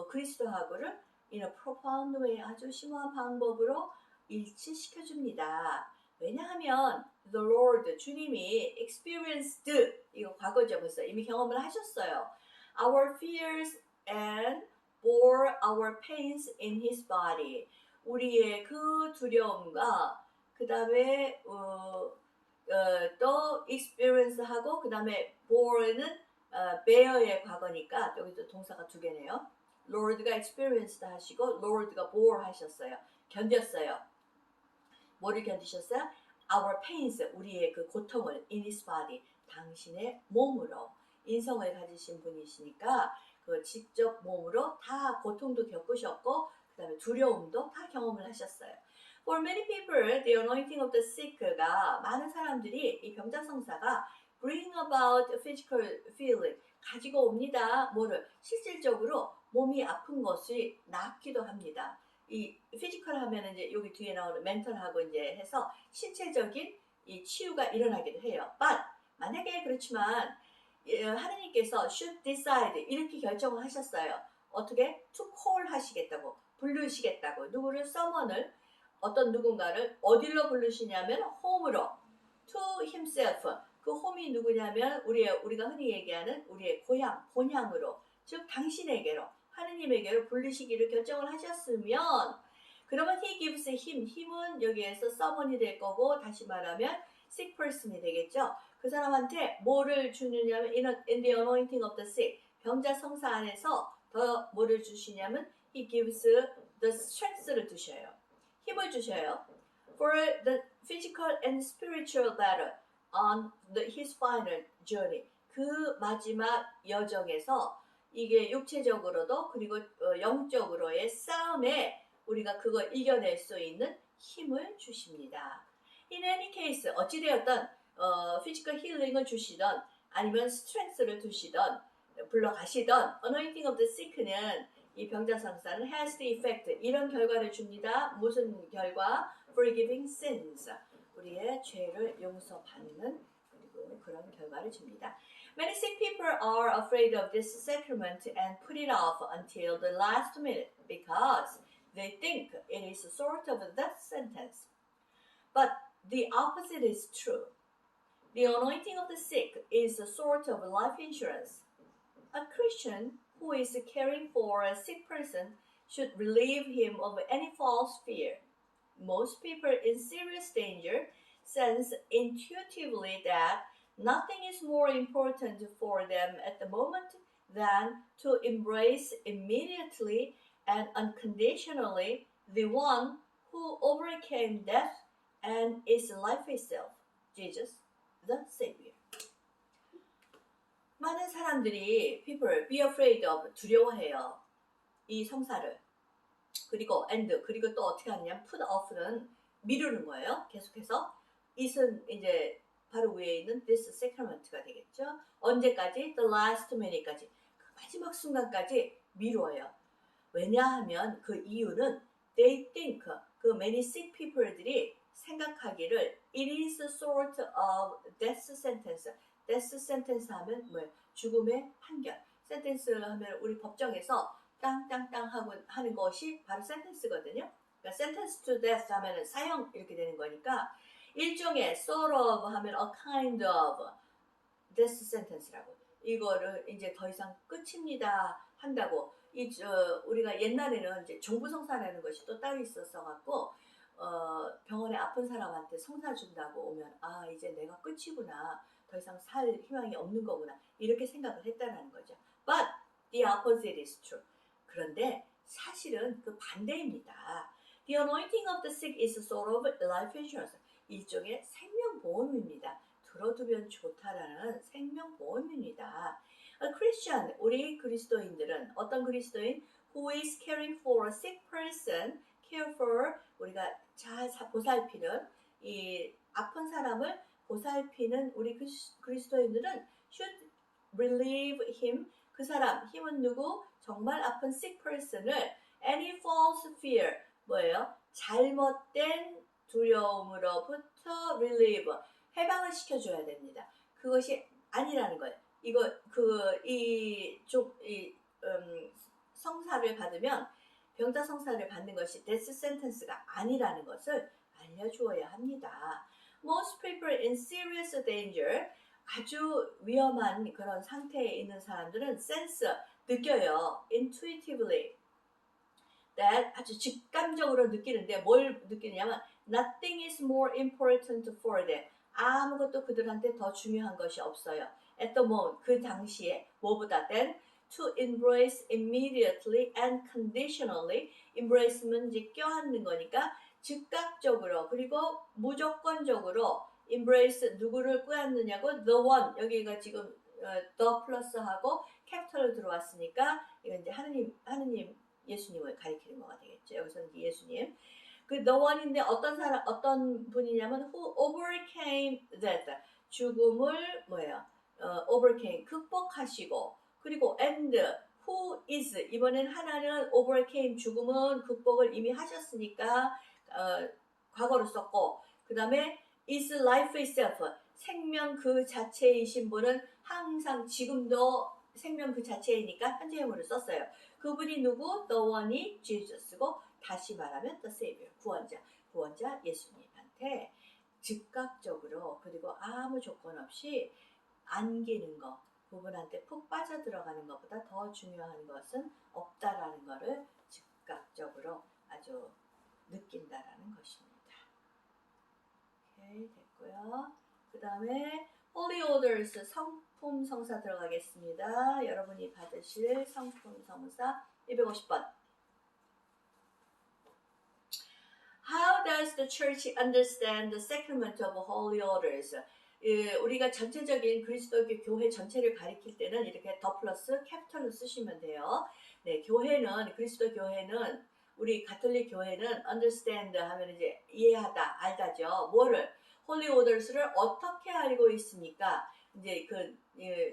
그리스도하고를 in a profound way 아주 심오한 방법으로 일치시켜줍니다. 왜냐하면 the Lord 주님이 experienced 이거 과거죠 벌써 이미 경험을 하셨어요. Our fears and bore our pains in His body. 우리의 그 두려움과 그 다음에 또 experience하고 그 다음에 bore는 bear의 과거니까 여기도 동사가 두 개네요. Lord가 experienced 하시고 Lord가 bore 하셨어요. 견뎠어요. 뭐를 견디셨어요? Our pains, 우리의 그 고통을 in his body, 당신의 몸으로 인성을 가지신 분이시니까 그 직접 몸으로 다 고통도 겪으셨고 그 다음에 두려움도 다 경험을 하셨어요. For many people, the anointing of the sick가 많은 사람들이 이 병자성사가 bring about physical feeling 가지고 옵니다. 뭐를 실질적으로 몸이 아픈 것이 낫기도 합니다. 이 피지컬 하면 이제 여기 뒤에 나오는 멘탈하고 이제 해서 신체적인 이 치유가 일어나기도 해요. But 만약에 그렇지만 하나님께서 should decide 이렇게 결정을 하셨어요. 어떻게? To call 하시겠다고 부르시겠다고 누구를 summon을 어떤 누군가를 어디로 부르시냐면 home으로 to himself 그 home이 누구냐면 우리가 흔히 얘기하는 우리의 고향 본향으로 즉 당신에게로 하느님에게로 부르시기를 결정을 하셨으면 그러면 he gives him 힘은 여기에서 summon이 될 거고 다시 말하면 sick person이 되겠죠. 그 사람한테 뭐를 주느냐면 in the anointing of the sick 병자 성사 안에서 더 뭐를 주시냐면 he gives the strength를 주셔요. 힘을 주셔요. For the physical and spiritual battle on his final journey 그 마지막 여정에서 이게 육체적으로도 그리고 영적으로의 싸움에 우리가 그걸 이겨낼 수 있는 힘을 주십니다. In any case 어찌되었든 피지컬 힐링을 주시던 아니면 스트렝스를 주시던 불러가시던 anointing of the sick는 이 병자성사는 has the effect 이런 결과를 줍니다. 무슨 결과? Forgiving sins 우리의 죄를 용서받는 그리고 그런 결과를 줍니다. Many sick people are afraid of this sacrament and put it off until the last minute because they think it is a sort of a death sentence. But the opposite is true. The anointing of the sick is a sort of life insurance. A Christian who is caring for a sick person should relieve him of any false fear. Most people in serious danger sense intuitively that nothing is more important for them at the moment than to embrace immediately and unconditionally the one who overcame death and is life itself, Jesus, the Savior. 많은 사람들이 people be afraid of 두려워해요. 이 성사를. 그리고 and 그리고 또 어떻게 하느냐 put off는 미루는 거예요. 계속해서 it은 이제 바로 위에 있는 this sacrament가 되겠죠. 언제까지? The last minute까지. 그 마지막 순간까지 미뤄요. 왜냐하면 그 이유는 they think 그 many sick people들이 생각하기를 it is a sort of death sentence. death sentence 하면 뭐예요? 죽음의 판결. sentence 하면 우리 법정에서 땅땅땅 하고 하는 것이 바로 sentence거든요. 그러니까 sentence to death 하면 사형 이렇게 되는 거니까 일종의 sort of 하면 a kind of death sentence라고. 이거를 이제 더 이상 끝입니다 한다고. 우리가 옛날에는 이제 정부성사라는 것이 또 따로 있었어 갖고 병원에 아픈 사람한테 성사 준다고 오면 아 이제 내가 끝이구나. 더 이상 살 희망이 없는 거구나. 이렇게 생각을 했다는 거죠. But the opposite is true. 그런데 사실은 그 반대입니다. The anointing of the sick is a sort of life insurance. 일종의 생명보험입니다. 들어두면 좋다라는 생명보험입니다. A Christian, 우리 그리스도인들은 어떤 그리스도인? Who is caring for a sick person, care for, 우리가 잘 보살피는 이 아픈 사람을 보살피는 우리 그리스도인들은 should relieve him, 그 사람, 힘은 누구? 정말 아픈 sick person을 any false fear, 뭐예요? 잘못된 두려움으로부터 relieve, 해방을 시켜줘야 됩니다. 그것이 아니라는 거예요. 이거 성사를 받으면 병자 성사를 받는 것이 death sentence가 아니라는 것을 알려주어야 합니다. Most people in serious danger, 아주 위험한 그런 상태에 있는 사람들은 sense, 느껴요. intuitively. that 아주 직감적으로 느끼는데 뭘 느끼냐면 nothing is more important for them. 아무것도 그들한테 더 중요한 것이 없어요. at the moment, 그 당시에 뭐보다 than to embrace immediately and conditionally. embrace는 이제 껴안는 거니까 즉각적으로 그리고 무조건적으로 embrace 누구를 껴안느냐고 the one, 여기가 지금 the 플러스하고 캐피털로 들어왔으니까 이건 이제 하느님 예수님을 가리키는 거가 되겠죠. 여기서는 이제 예수님. 그 the one인데 어떤 분이냐면 who overcame death, 죽음을 뭐예요? overcame, 극복하시고, 그리고 and who is, 이번엔 하나는 overcame, 죽음은 극복을 이미 하셨으니까 과거로 썼고, 그 다음에 is life itself, 생명 그 자체이신 분은 항상 지금도 생명 그 자체이니까 현재형으로 썼어요. 그분이 누구? The one이 Jesus고, 다시 말하면 the Savior, 구원자 예수님한테 즉각적으로 그리고 아무 조건 없이 안기는 것, 그분한테 푹 빠져들어가는 것보다 더 중요한 것은 없다라는 것을 즉각적으로 아주 느낀다라는 것입니다. 오케이, 됐고요. 그 다음에 Holy Orders, 성품 성사 들어가겠습니다. 여러분이 받으실 성품 성사 250번. How does the church understand the sacrament of Holy Orders? 우리가 전체적인 그리스도교 교회 전체를 가리킬 때는 이렇게 더 플러스 캐피털로 쓰시면 돼요. 네, 교회는 그리스도 교회는 우리 가톨릭 교회는 understand 하면 이제 이해하다, 알다죠. 뭐를? Holy Orders를 어떻게 알고 있습니까? 이제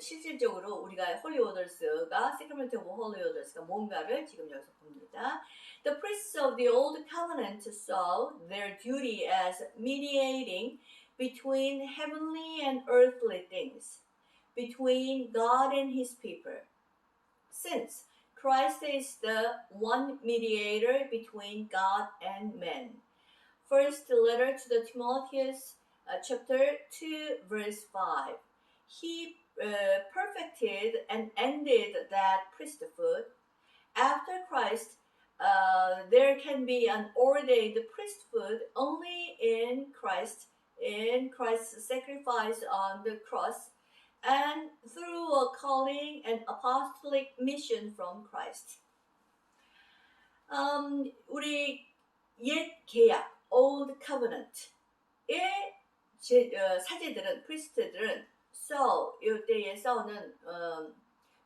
실질적으로 우리가 Holy Orders가 Sacrament of Holy Orders가 뭔가를 지금 여기서 봅니다. The priests of the Old Covenant saw their duty as mediating between heavenly and earthly things, between God and His people. Since Christ is the one mediator between God and man. First letter to the Timotheus, chapter 2, verse 5. He perfected and ended that priesthood. After Christ, there can be an ordained priesthood only in Christ's sacrifice on the cross, and through a calling and apostolic mission from Christ. 우리 옛 계약, Old Covenant의 사제들은, 프리스트들은 saw, 이때의 saw는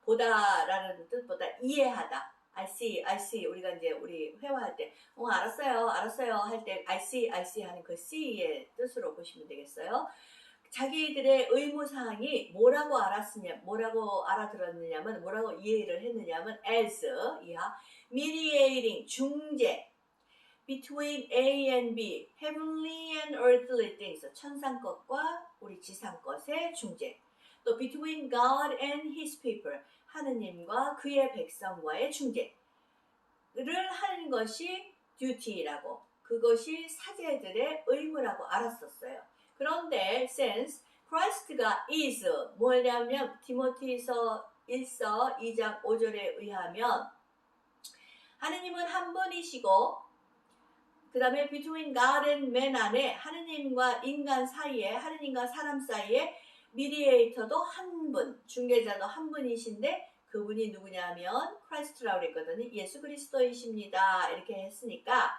보다라는 뜻보다 이해하다. I see. 우리가 이제 우리 회화할 때, 알았어요 할 때 I see 하는 그 see의 뜻으로 보시면 되겠어요. 자기들의 의무사항이 뭐라고 뭐라고 알아들었느냐면, 뭐라고 이해를 했느냐면, as, 이하, mediating, 중재, between A and B, heavenly and earthly things, 천상 것과 우리 지상 것의 중재. 또 between God and His people, 하느님과 그의 백성과의 중재를 하는 것이 duty라고, 그것이 사제들의 의무라고 알았었어요. 그런데 since Christ가 is, 뭐냐면 디모티서 1서 2장 5절에 의하면 하느님은 한 분이시고 그 다음에 between God and man 안에 하느님과 인간 사이에 하느님과 사람 사이에 미디에이터도 한 분, 중개자도 한 분이신데 그분이 누구냐면 크라이스트라고 그랬거든요. 예수 그리스도이십니다. 이렇게 했으니까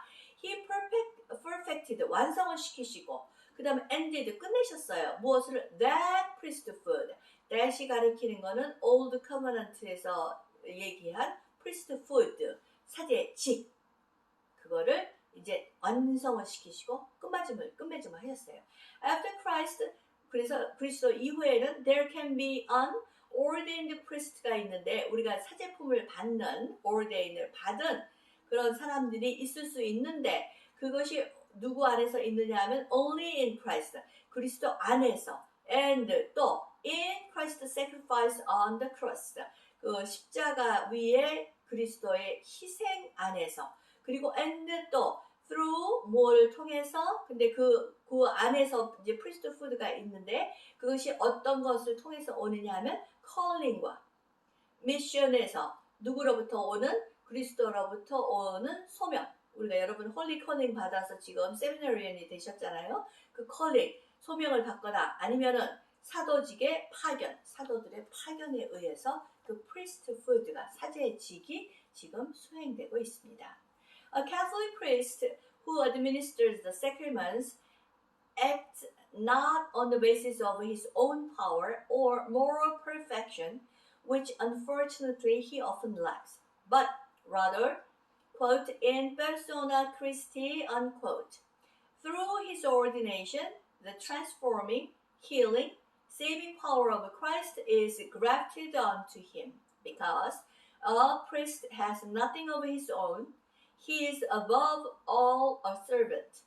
he perfected 완성을 시키시고 그 다음에 ended 끝내셨어요. 무엇을? that priesthood. that이 가리키는 거는 old covenant에서 얘기한 priesthood 사제직 그거를 이제 완성을 시키시고 끝맺음을 하셨어요. After Christ 그래서 그리스도 이후에는 there can be an ordained priest가 있는데 우리가 사제품을 받는 ordain을 받은 그런 사람들이 있을 수 있는데 그것이 누구 안에서 있느냐 하면 only in Christ 그리스도 안에서 and 또 in Christ's sacrifice on the cross 그 십자가 위에 그리스도의 희생 안에서 그리고 and 또 through 뭐를 통해서 근데 그 안에서 이제 priesthood가 있는데 그것이 어떤 것을 통해서 오느냐 하면 calling과 mission에서 누구로부터 오는 그리스도로부터 오는 소명 우리가 여러분 홀리 calling 받아서 지금 세미나리언이 되셨잖아요. 그 calling 소명을 받거나 아니면은 사도직의 파견 사도들의 파견에 의해서 그 priesthood가 사제직이 지금 수행되고 있습니다. A Catholic priest who administers the sacraments acts not on the basis of his own power or moral perfection, which unfortunately he often lacks, but rather, quote, in persona Christi, unquote. Through his ordination, the transforming, healing, saving power of Christ is grafted onto him, because a priest has nothing of his own. He is above all a servant.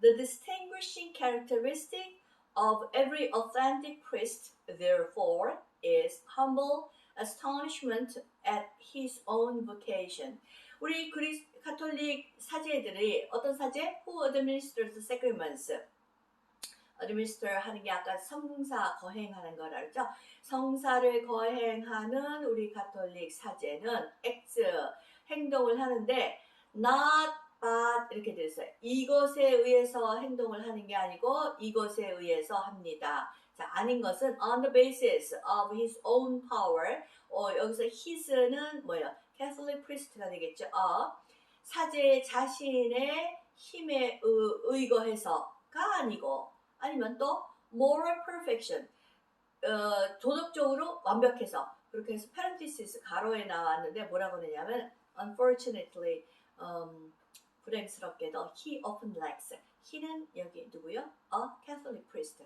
The distinguishing characteristic of every authentic priest, therefore, is humble astonishment at his own vocation. 우리 가톨릭 사제들이 어떤 사제? Who administers the sacraments. administer 하는 게 아까 성사 거행하는 거라 그랬죠. 성사를 거행하는 우리 가톨릭 사제는 acts 행동을 하는데 not but 이렇게 되어 있어요. 이것에 의해서 행동을 하는 게 아니고 이것에 의해서 합니다. 자, 아닌 것은 on the basis of his own power. 여기서 his는 뭐예요? Catholic priest가 되겠죠. 사제 자신의 힘에 의거해서가 아니고 아니면 또 moral perfection. 도덕적으로 완벽해서 그렇게 해서 parenthesis 가로에 나왔는데 뭐라고 그러냐면 unfortunately 불행스럽게도 he often lacks. he는 여기 누구요? A Catholic priest.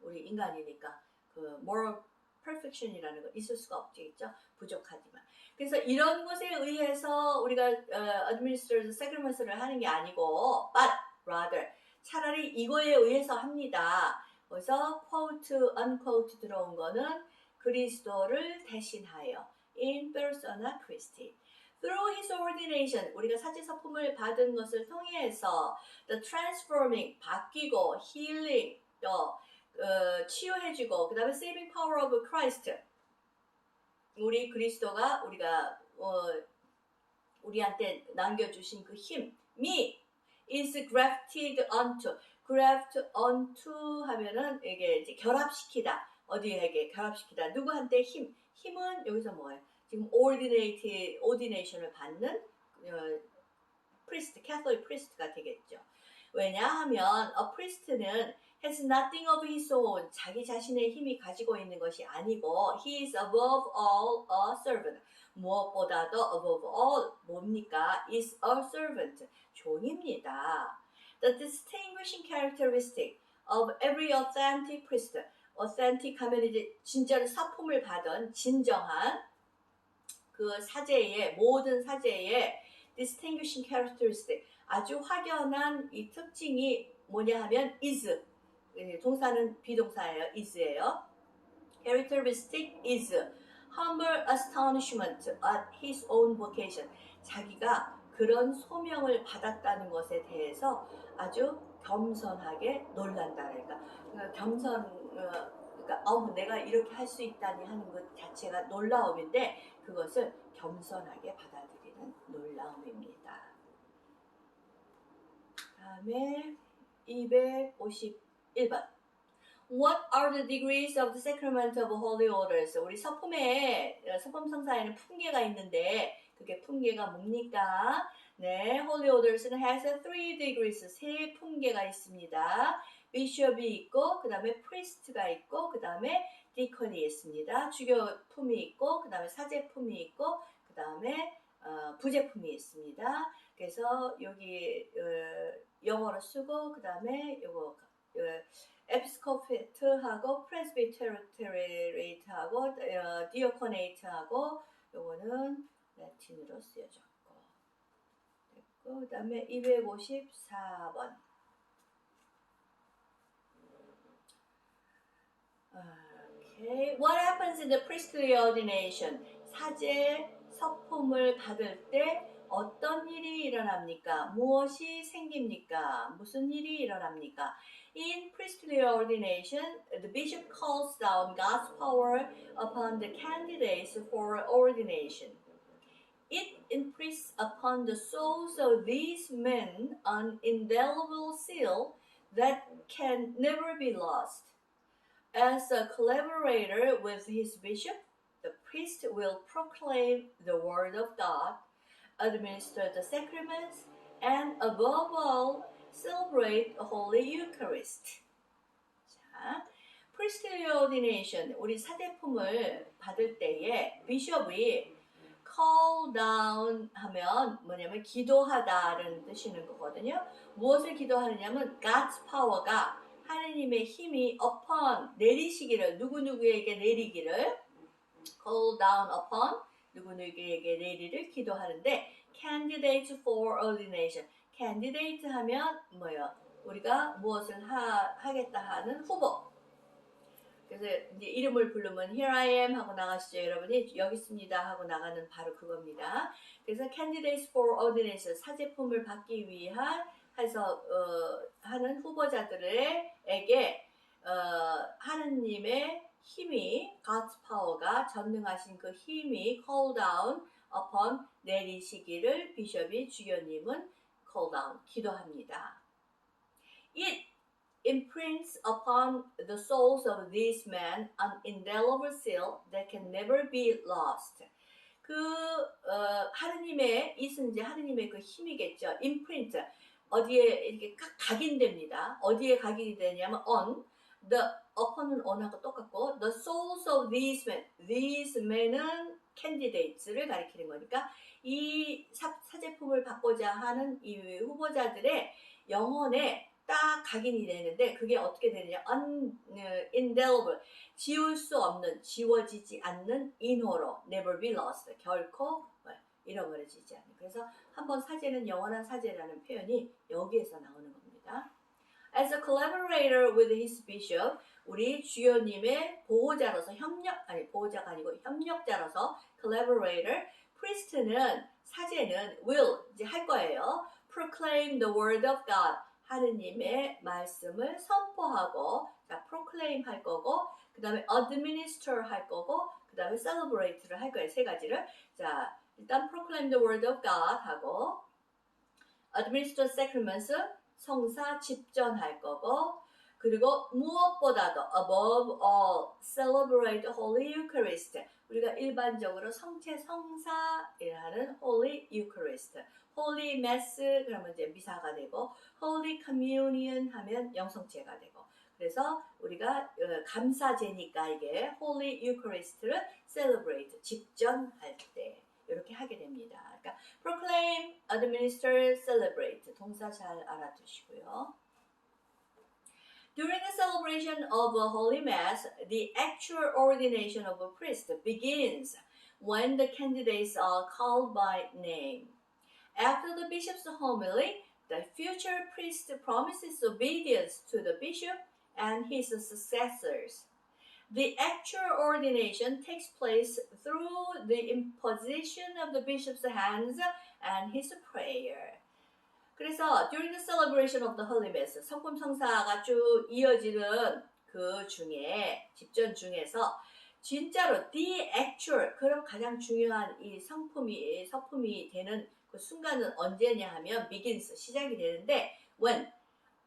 우리 인간이니까 그 moral perfection이라는 거 있을 수가 없겠죠. 부족하지만. 그래서 이런 것에 의해서 우리가 administer sacraments를 하는 게 아니고 but rather 차라리 이거에 의해서 합니다. 그래서 quote, unquote 들어온 거는 그리스도를 대신하여 in persona Christi. Through his ordination, 우리가 사제서품을 받은 것을 통해서 the transforming, 바뀌고 healing, 또 치유해주고 그 다음에 saving power of Christ, 우리 그리스도가 우리가 우리한테 남겨주신 그 힘이 is grafted onto. graft onto 하면은 이게 이제 결합시키다. 어디에게 결합시키다. 누구한테 힘은 여기서 뭐예요? 지금 ordination을 받는 priest, Catholic priest가 되겠죠. 왜냐하면 a priest는 has nothing of his own. 자기 자신의 힘이 가지고 있는 것이 아니고 he is above all a servant. 무엇보다도 above all 뭡니까? is a servant. 종입니다. The distinguishing characteristic of every authentic priest. authentic 하면 이제 진짜로 사품을 받은 진정한 그 사제의 모든 사제의 distinguishing characteristic 아주 확연한 이 특징이 뭐냐 하면 is 동사는 비동사예요. is예요. characteristic is humble astonishment at his own vocation. 자기가 그런 소명을 받았다는 것에 대해서 아주 겸손하게 놀란다. 그러니까 그러니까 내가 이렇게 할 수 있다니 하는 것 자체가 놀라움인데 그것을 겸손하게 받아들이는 놀라움입니다. 다음에 251번. What are the degrees of the sacrament of holy orders? 우리 서품 성사에는 품계가 있는데 그게 품계가 뭡니까? 네, holy orders는 has 3 degrees, 세 품계가 있습니다. bishop이 있고, 그 다음에 priest가 있고, 그 다음에 deacon이 있습니다. 주교품이 있고, 그 다음에 사제품이 있고, 그 다음에 부제품이 있습니다. 그래서 여기 영어로 쓰고, 그 다음에 요거 에피스코페트하고 프레스비테리에이트하고 디어코네이트하고 요거는 라틴으로 쓰여졌고 됐고 그 다음에 254번 Okay. What happens in the priestly ordination? 사제 서품을 받을 때 어떤 일이 일어납니까? 무엇이 생깁니까? 무슨 일이 일어납니까? In priestly ordination, the bishop calls down God's power upon the candidates for ordination. It imprints upon the souls of these men an indelible seal that can never be lost. As a collaborator with his bishop, the priest will proclaim the word of God, administer the sacraments, and above all, celebrate the Holy Eucharist. 자, priestly ordination, 우리 사제품을 받을 때에 비숍이 call down 하면 뭐냐면 기도하다라는 뜻이는 거거든요. 무엇을 기도하느냐면 God's power가 하느님의 힘이 upon 내리시기를 누구누구에게 내리기를 call down upon 누구누구에게 내리를 기도하는데 candidates for ordination candidate 하면 뭐예요? 우리가 무엇을 하겠다 하는 후보. 그래서 이제 이름을 부르면 here I am 하고 나가시죠. 여러분이 여기 있습니다 하고 나가는 바로 그겁니다. 그래서 candidates for ordination 사제품을 받기 위한 해서 하는 후보자들에게 하느님의 힘이 God's power가 전능하신 그 힘이 call down upon 내리시기를 비숍이 주교님은 call down 기도합니다. It imprints upon the souls of these men an indelible seal that can never be lost. 하느님의 이은 이제 하느님의 그 힘이겠죠. imprint 어디에 이렇게 각인됩니다. 어디에 각인이 되냐면 on upon은 on하고 똑같고 the souls of these men은 candidates를 가리키는 거니까 이 사제품을 받고자 하는 이 후보자들의 영혼에 딱 각인이 되는데 그게 어떻게 되느냐 indelible 지울 수 없는 지워지지 않는 인호로 never be lost 결코 잃어버려지지 않는 그래서 한번 사제는 영원한 사제라는 표현이 여기에서 나오는 겁니다. As a collaborator with his bishop 우리 주교님의 보호자로서 보호자가 아니고 협력자로서 collaborator priest는 사제는 will 이제 할 거예요. proclaim the word of God 하느님의 말씀을 선포하고 자 proclaim 할 거고 그 다음에 administer 할 거고 그 다음에 celebrate를 할 거예요. 세 가지를 자 일단 proclaim the word of God 하고 administer sacraments 성사 집전할 거고 그리고 무엇보다도 above all celebrate Holy Eucharist 우리가 일반적으로 성체 성사라는 Holy Eucharist Holy Mass 그러면 이제 미사가 되고 Holy Communion 하면 영성제가 되고 그래서 우리가 감사제니까 이게 Holy Eucharist를 celebrate 집전할 때 이렇게 하게 됩니다. 그러니까 proclaim, administer, celebrate 동사 잘 알아두시고요. During the celebration of a Holy Mass, the actual ordination of a priest begins when the candidates are called by name. After the bishop's homily, the future priest promises obedience to the bishop and his successors. The actual ordination takes place through the imposition of the bishop's hands and his prayer. 그래서 during the celebration of the Holy Mass, 성품 성사가 쭉 이어지는 그 중에 집전 중에서 진짜로 the actual 그럼 가장 중요한 이 서품이 되는 그 순간은 언제냐 하면 begins 시작이 되는데 when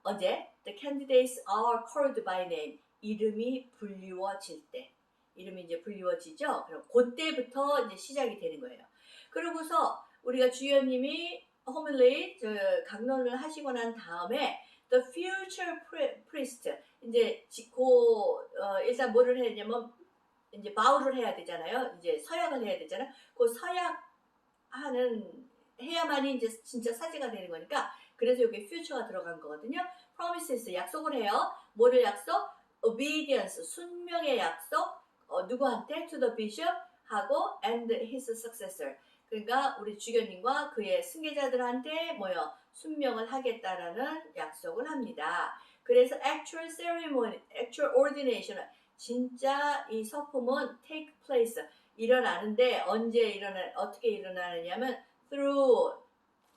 어제 the candidates are called by name 이름이 불리워질 때 이름이 이제 불리워지죠. 그럼 그때부터 이제 시작이 되는 거예요. 그러고서 우리가 주연님이 호밀리 강론을 하시고 난 다음에 the future priest 이제 일단 뭐를 해야 되냐면 이제 바울을 해야 되잖아요. 이제 서약을 해야 되잖아요. 그 서약하는 해야만이 이제 진짜 사제가 되는 거니까 그래서 여기 future가 들어간 거거든요. promises 약속을 해요. 뭐를 약속? obedience 순명의 약속. 누구한테? to the bishop 하고 and his successor. 그러니까 우리 주교님과 그의 승계자들한테 뭐요? 순명을 하겠다라는 약속을 합니다. 그래서 actual ceremony, actual ordination 진짜 이 서품은 take place 일어나는데 언제 어떻게 일어나느냐면 through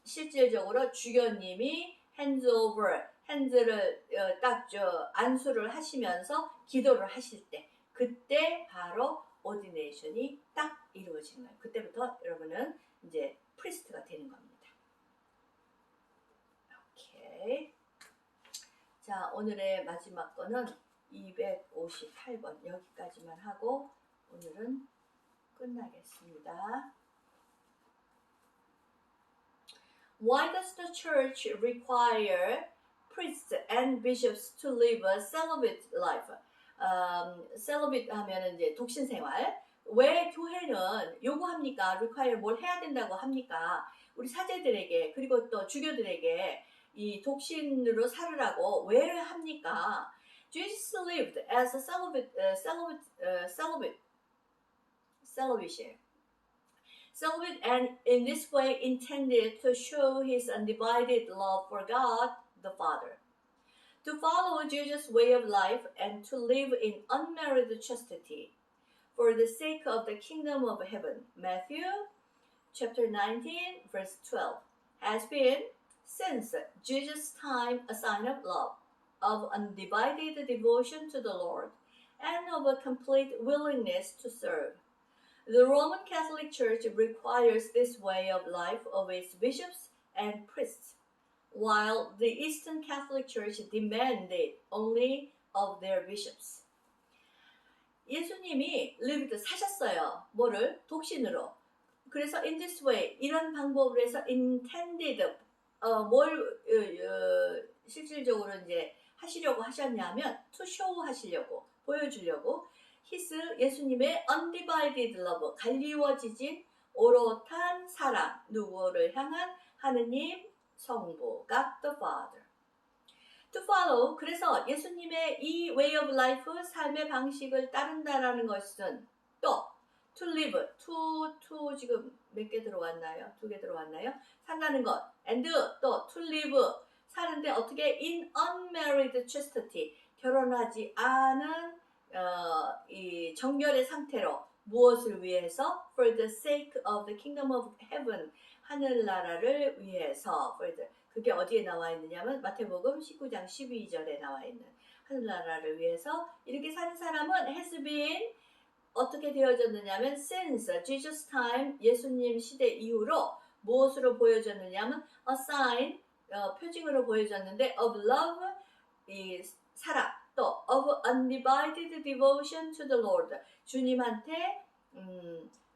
실질적으로 주교님이 hands over 핸즈를 딱 안수를 하시면서 기도를 하실 때 그때 바로 ordination이 딱 이루어지는 거예요. 그때부터 여러분은 이제 프리스트가 되는 겁니다. 오케이. 자, 오늘의 마지막 거는 258번 여기까지만 하고 오늘은 끝나겠습니다. Why does the church require priests and bishops to live a celibate life? celibate 하면은 이제 독신 생활. 왜 교회는 요구합니까? require 뭘 해야 된다고 합니까? 우리 사제들에게 그리고 또 주교들에게 이 독신으로 살으라고 왜 합니까? Jesus lived as a celibate and in this way intended to show his undivided love for God the Father. To follow Jesus' way of life and to live in unmarried chastity for the sake of the kingdom of heaven. Matthew chapter 19 verse 12 has been since Jesus' time a sign of love, of undivided devotion to the Lord, and of a complete willingness to serve. The Roman Catholic Church requires this way of life of its bishops and priests, while the Eastern Catholic Church demanded it only of their bishops. 예수님이 lived 사셨어요. 뭐를? 독신으로. 그래서 in this way 이런 방법으로 해서 intended 실질적으로 이제 하시려고 하셨냐면 to show 하시려고 보여주려고 his 예수님의 undivided love 갈리워지진 오롯한 사랑 누구를 향한 하느님 성부 God the Father. To follow 그래서 예수님의 이 way of life 삶의 방식을 따른다라는 것은 또 to live to 지금 몇 개 들어왔나요? 2개 들어왔나요? 산다는 것 and 또 to live 사는데 어떻게 in unmarried chastity 결혼하지 않은 이 정결의 상태로 무엇을 위해서? For the sake of the kingdom of heaven 하늘나라를 위해서 그게 어디에 나와 있느냐면 마태복음 19장 12절에 나와 있는 하늘나라를 위해서 이렇게 사는 사람은 has been 어떻게 되어졌느냐면 since Jesus time 예수님 시대 이후로 무엇으로 보여졌느냐면 a sign 표징으로 보여졌는데 of love 이 사랑 또 of undivided devotion to the Lord 주님한테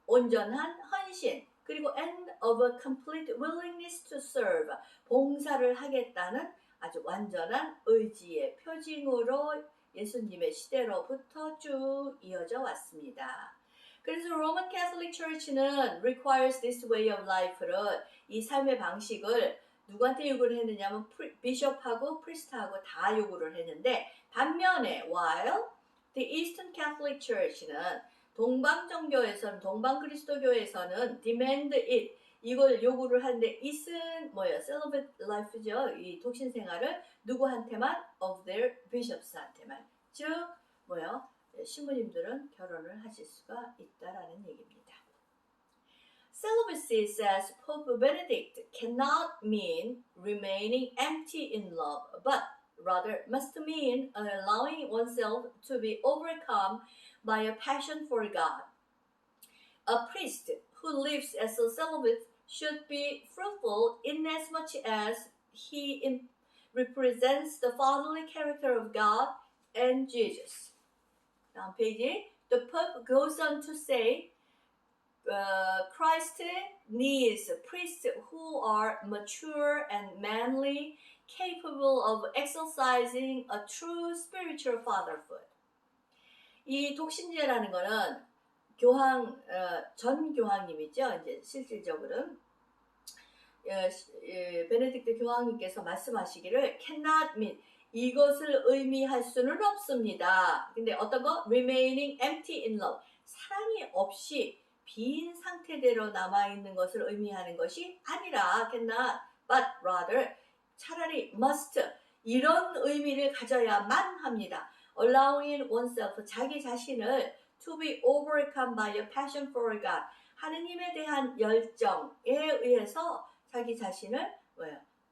온전한 헌신 그리고 and of a complete willingness to serve 봉사를 하겠다는 아주 완전한 의지의 표징으로 예수님의 시대로부터 쭉 이어져 왔습니다. 그래서 Roman Catholic Church는 requires this way of life를 이 삶의 방식을 누구한테 요구를 했느냐면 비숍하고 프리스트하고 다 요구를 했는데 반면에 while the Eastern Catholic Church는 동방정교에서는 동방그리스도교에서는 demand it 이걸 요구를 하는데 it은 뭐예요? celibate life죠. 이 독신 생활을 누구한테만 of their bishops한테만 즉 뭐예요? 신부님들은 결혼을 하실 수가 있다라는 얘기입니다. Celibacy, says Pope Benedict, cannot mean remaining empty in love, but rather must mean allowing oneself to be overcome by a passion for God. A priest who lives as a celibate should be fruitful inasmuch as he represents the fatherly character of God and Jesus. 다음 페이지. The Pope goes on to say, Christ needs priests who are mature and manly, capable of exercising a true spiritual fatherhood. 이 독신제라는 거는 교황 전 교황님이죠. 이제 실질적으로는 베네딕트 교황님께서 말씀하시기를 cannot mean 이것을 의미할 수는 없습니다. 근데 어떤 거? remaining empty in love 사랑이 없이 빈 상태대로 남아있는 것을 의미하는 것이 아니라 cannot but rather 차라리 must 이런 의미를 가져야만 합니다. allowing oneself 자기 자신을 to be overcome by a passion for God 하느님에 대한 열정에 의해서 자기 자신을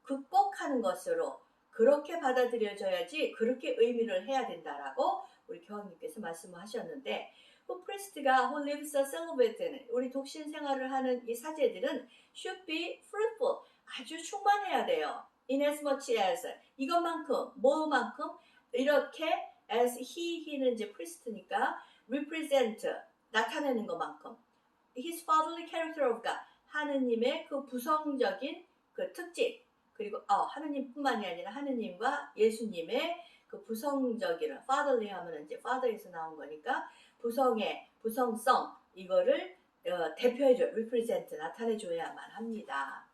극복하는 것으로 그렇게 받아들여져야지 그렇게 의미를 해야 된다라고 우리 교황님께서 말씀을 하셨는데 그 프리스트가 who lives a celibate 우리 독신 생활을 하는 이 사제들은 should be fruitful 아주 충만해야 돼요. in as much as 이것만큼 뭐만큼 이렇게 as he는 이제 프리스트니까 represent 나타내는 것만큼 his fatherly character of God 하느님의 그 부성적인 그 특징 그리고 하느님뿐만이 아니라 하느님과 예수님의 그 부성적인 fatherly 하면 이제 father에서 나온 거니까 부성성 이거를 대표해줘 represent 나타내줘야만 합니다.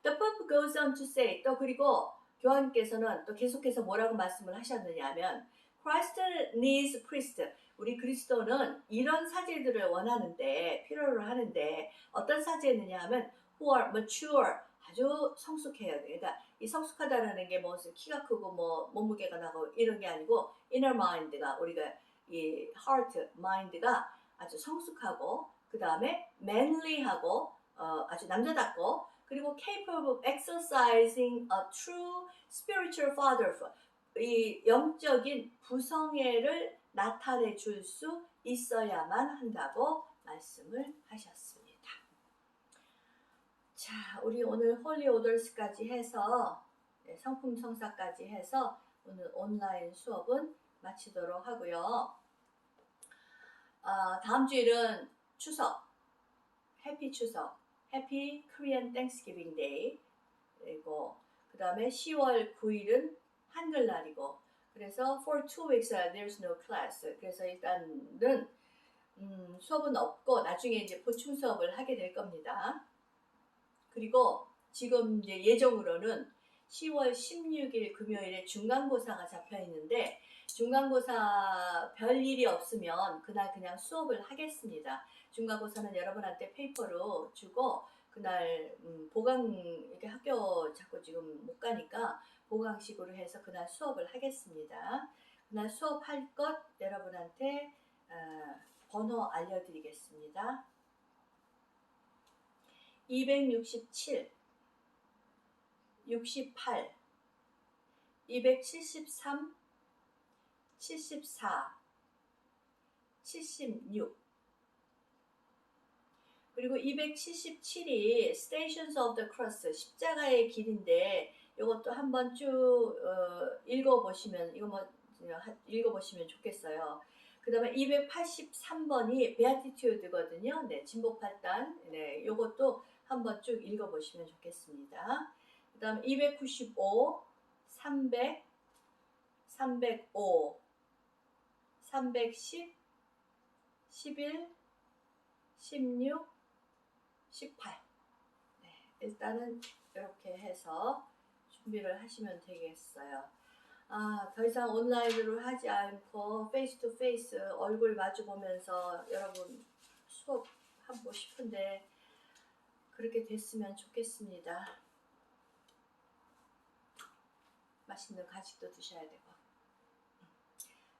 The Pope goes on to say 또 그리고 교황님께서는 또 계속해서 뭐라고 말씀을 하셨느냐면 Christ needs priest 우리 그리스도는 이런 사제들을 원하는데 필요로 하는데 어떤 사제느냐 하면 who are mature 아주 성숙해야 돼. 그러니까 이 성숙하다라는 게 뭐 키가 크고 뭐 몸무게가 나고 이런 게 아니고 inner mind가 우리가 이 heart mind가 아주 성숙하고 그 다음에 manly하고 아주 남자답고 그리고 capable of exercising a true spiritual fatherhood 이 영적인 부성애를 나타내 줄 수 있어야만 한다고 말씀을 하셨습니다. 자, 우리 오늘 홀리 오더스까지 해서 성품 성사까지 해서 오늘 온라인 수업은 마치도록 하고요. 다음 주일은 추석, 해피 추석, 해피 코리안 땡스기빙 데이 그리고 그 다음에 10월 9일은 한글날이고 그래서 for 2 weeks there's no class 그래서 일단은 수업은 없고 나중에 이제 보충 수업을 하게 될 겁니다. 그리고 지금 이제 예정으로는 10월 16일 금요일에 중간고사가 잡혀 있는데 중간고사 별일이 없으면 그날 그냥 수업을 하겠습니다. 중간고사는 여러분한테 페이퍼로 주고 그날 보강 이렇게 학교 자꾸 지금 못 가니까 보강식으로 해서 그날 수업을 하겠습니다. 그날 수업할 것 여러분한테 번호 알려드리겠습니다. 267, 68, 273, 74, 76 그리고 277이 Stations of the Cross 십자가의 길인데 이것도 한번 쭉 읽어보시면 읽어보시면 좋겠어요. 그 다음에 283번이 베아티튜드거든요. 네, 진복 8단. 네, 이것도 한번 쭉 읽어보시면 좋겠습니다. 그 다음 295, 300, 305, 310, 11, 16, 18. 네, 일단은 이렇게 해서 준비를 하시면 되겠어요. 더 이상 온라인으로 하지 않고 페이스 투 페이스 얼굴 마주 보면서 여러분 수업하고 싶은데 그렇게 됐으면 좋겠습니다. 맛있는 간식도 드셔야 되고.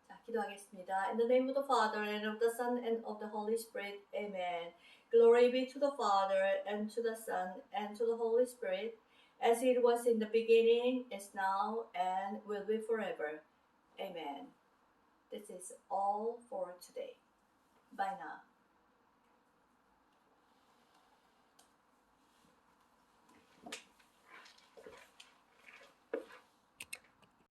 자, 기도하겠습니다. In the name of the Father and of the Son and of the Holy Spirit. Amen. Glory be to the Father and to the Son and to the Holy Spirit. As it was in the beginning, is now, and will be forever. Amen. This is all for today. Bye now.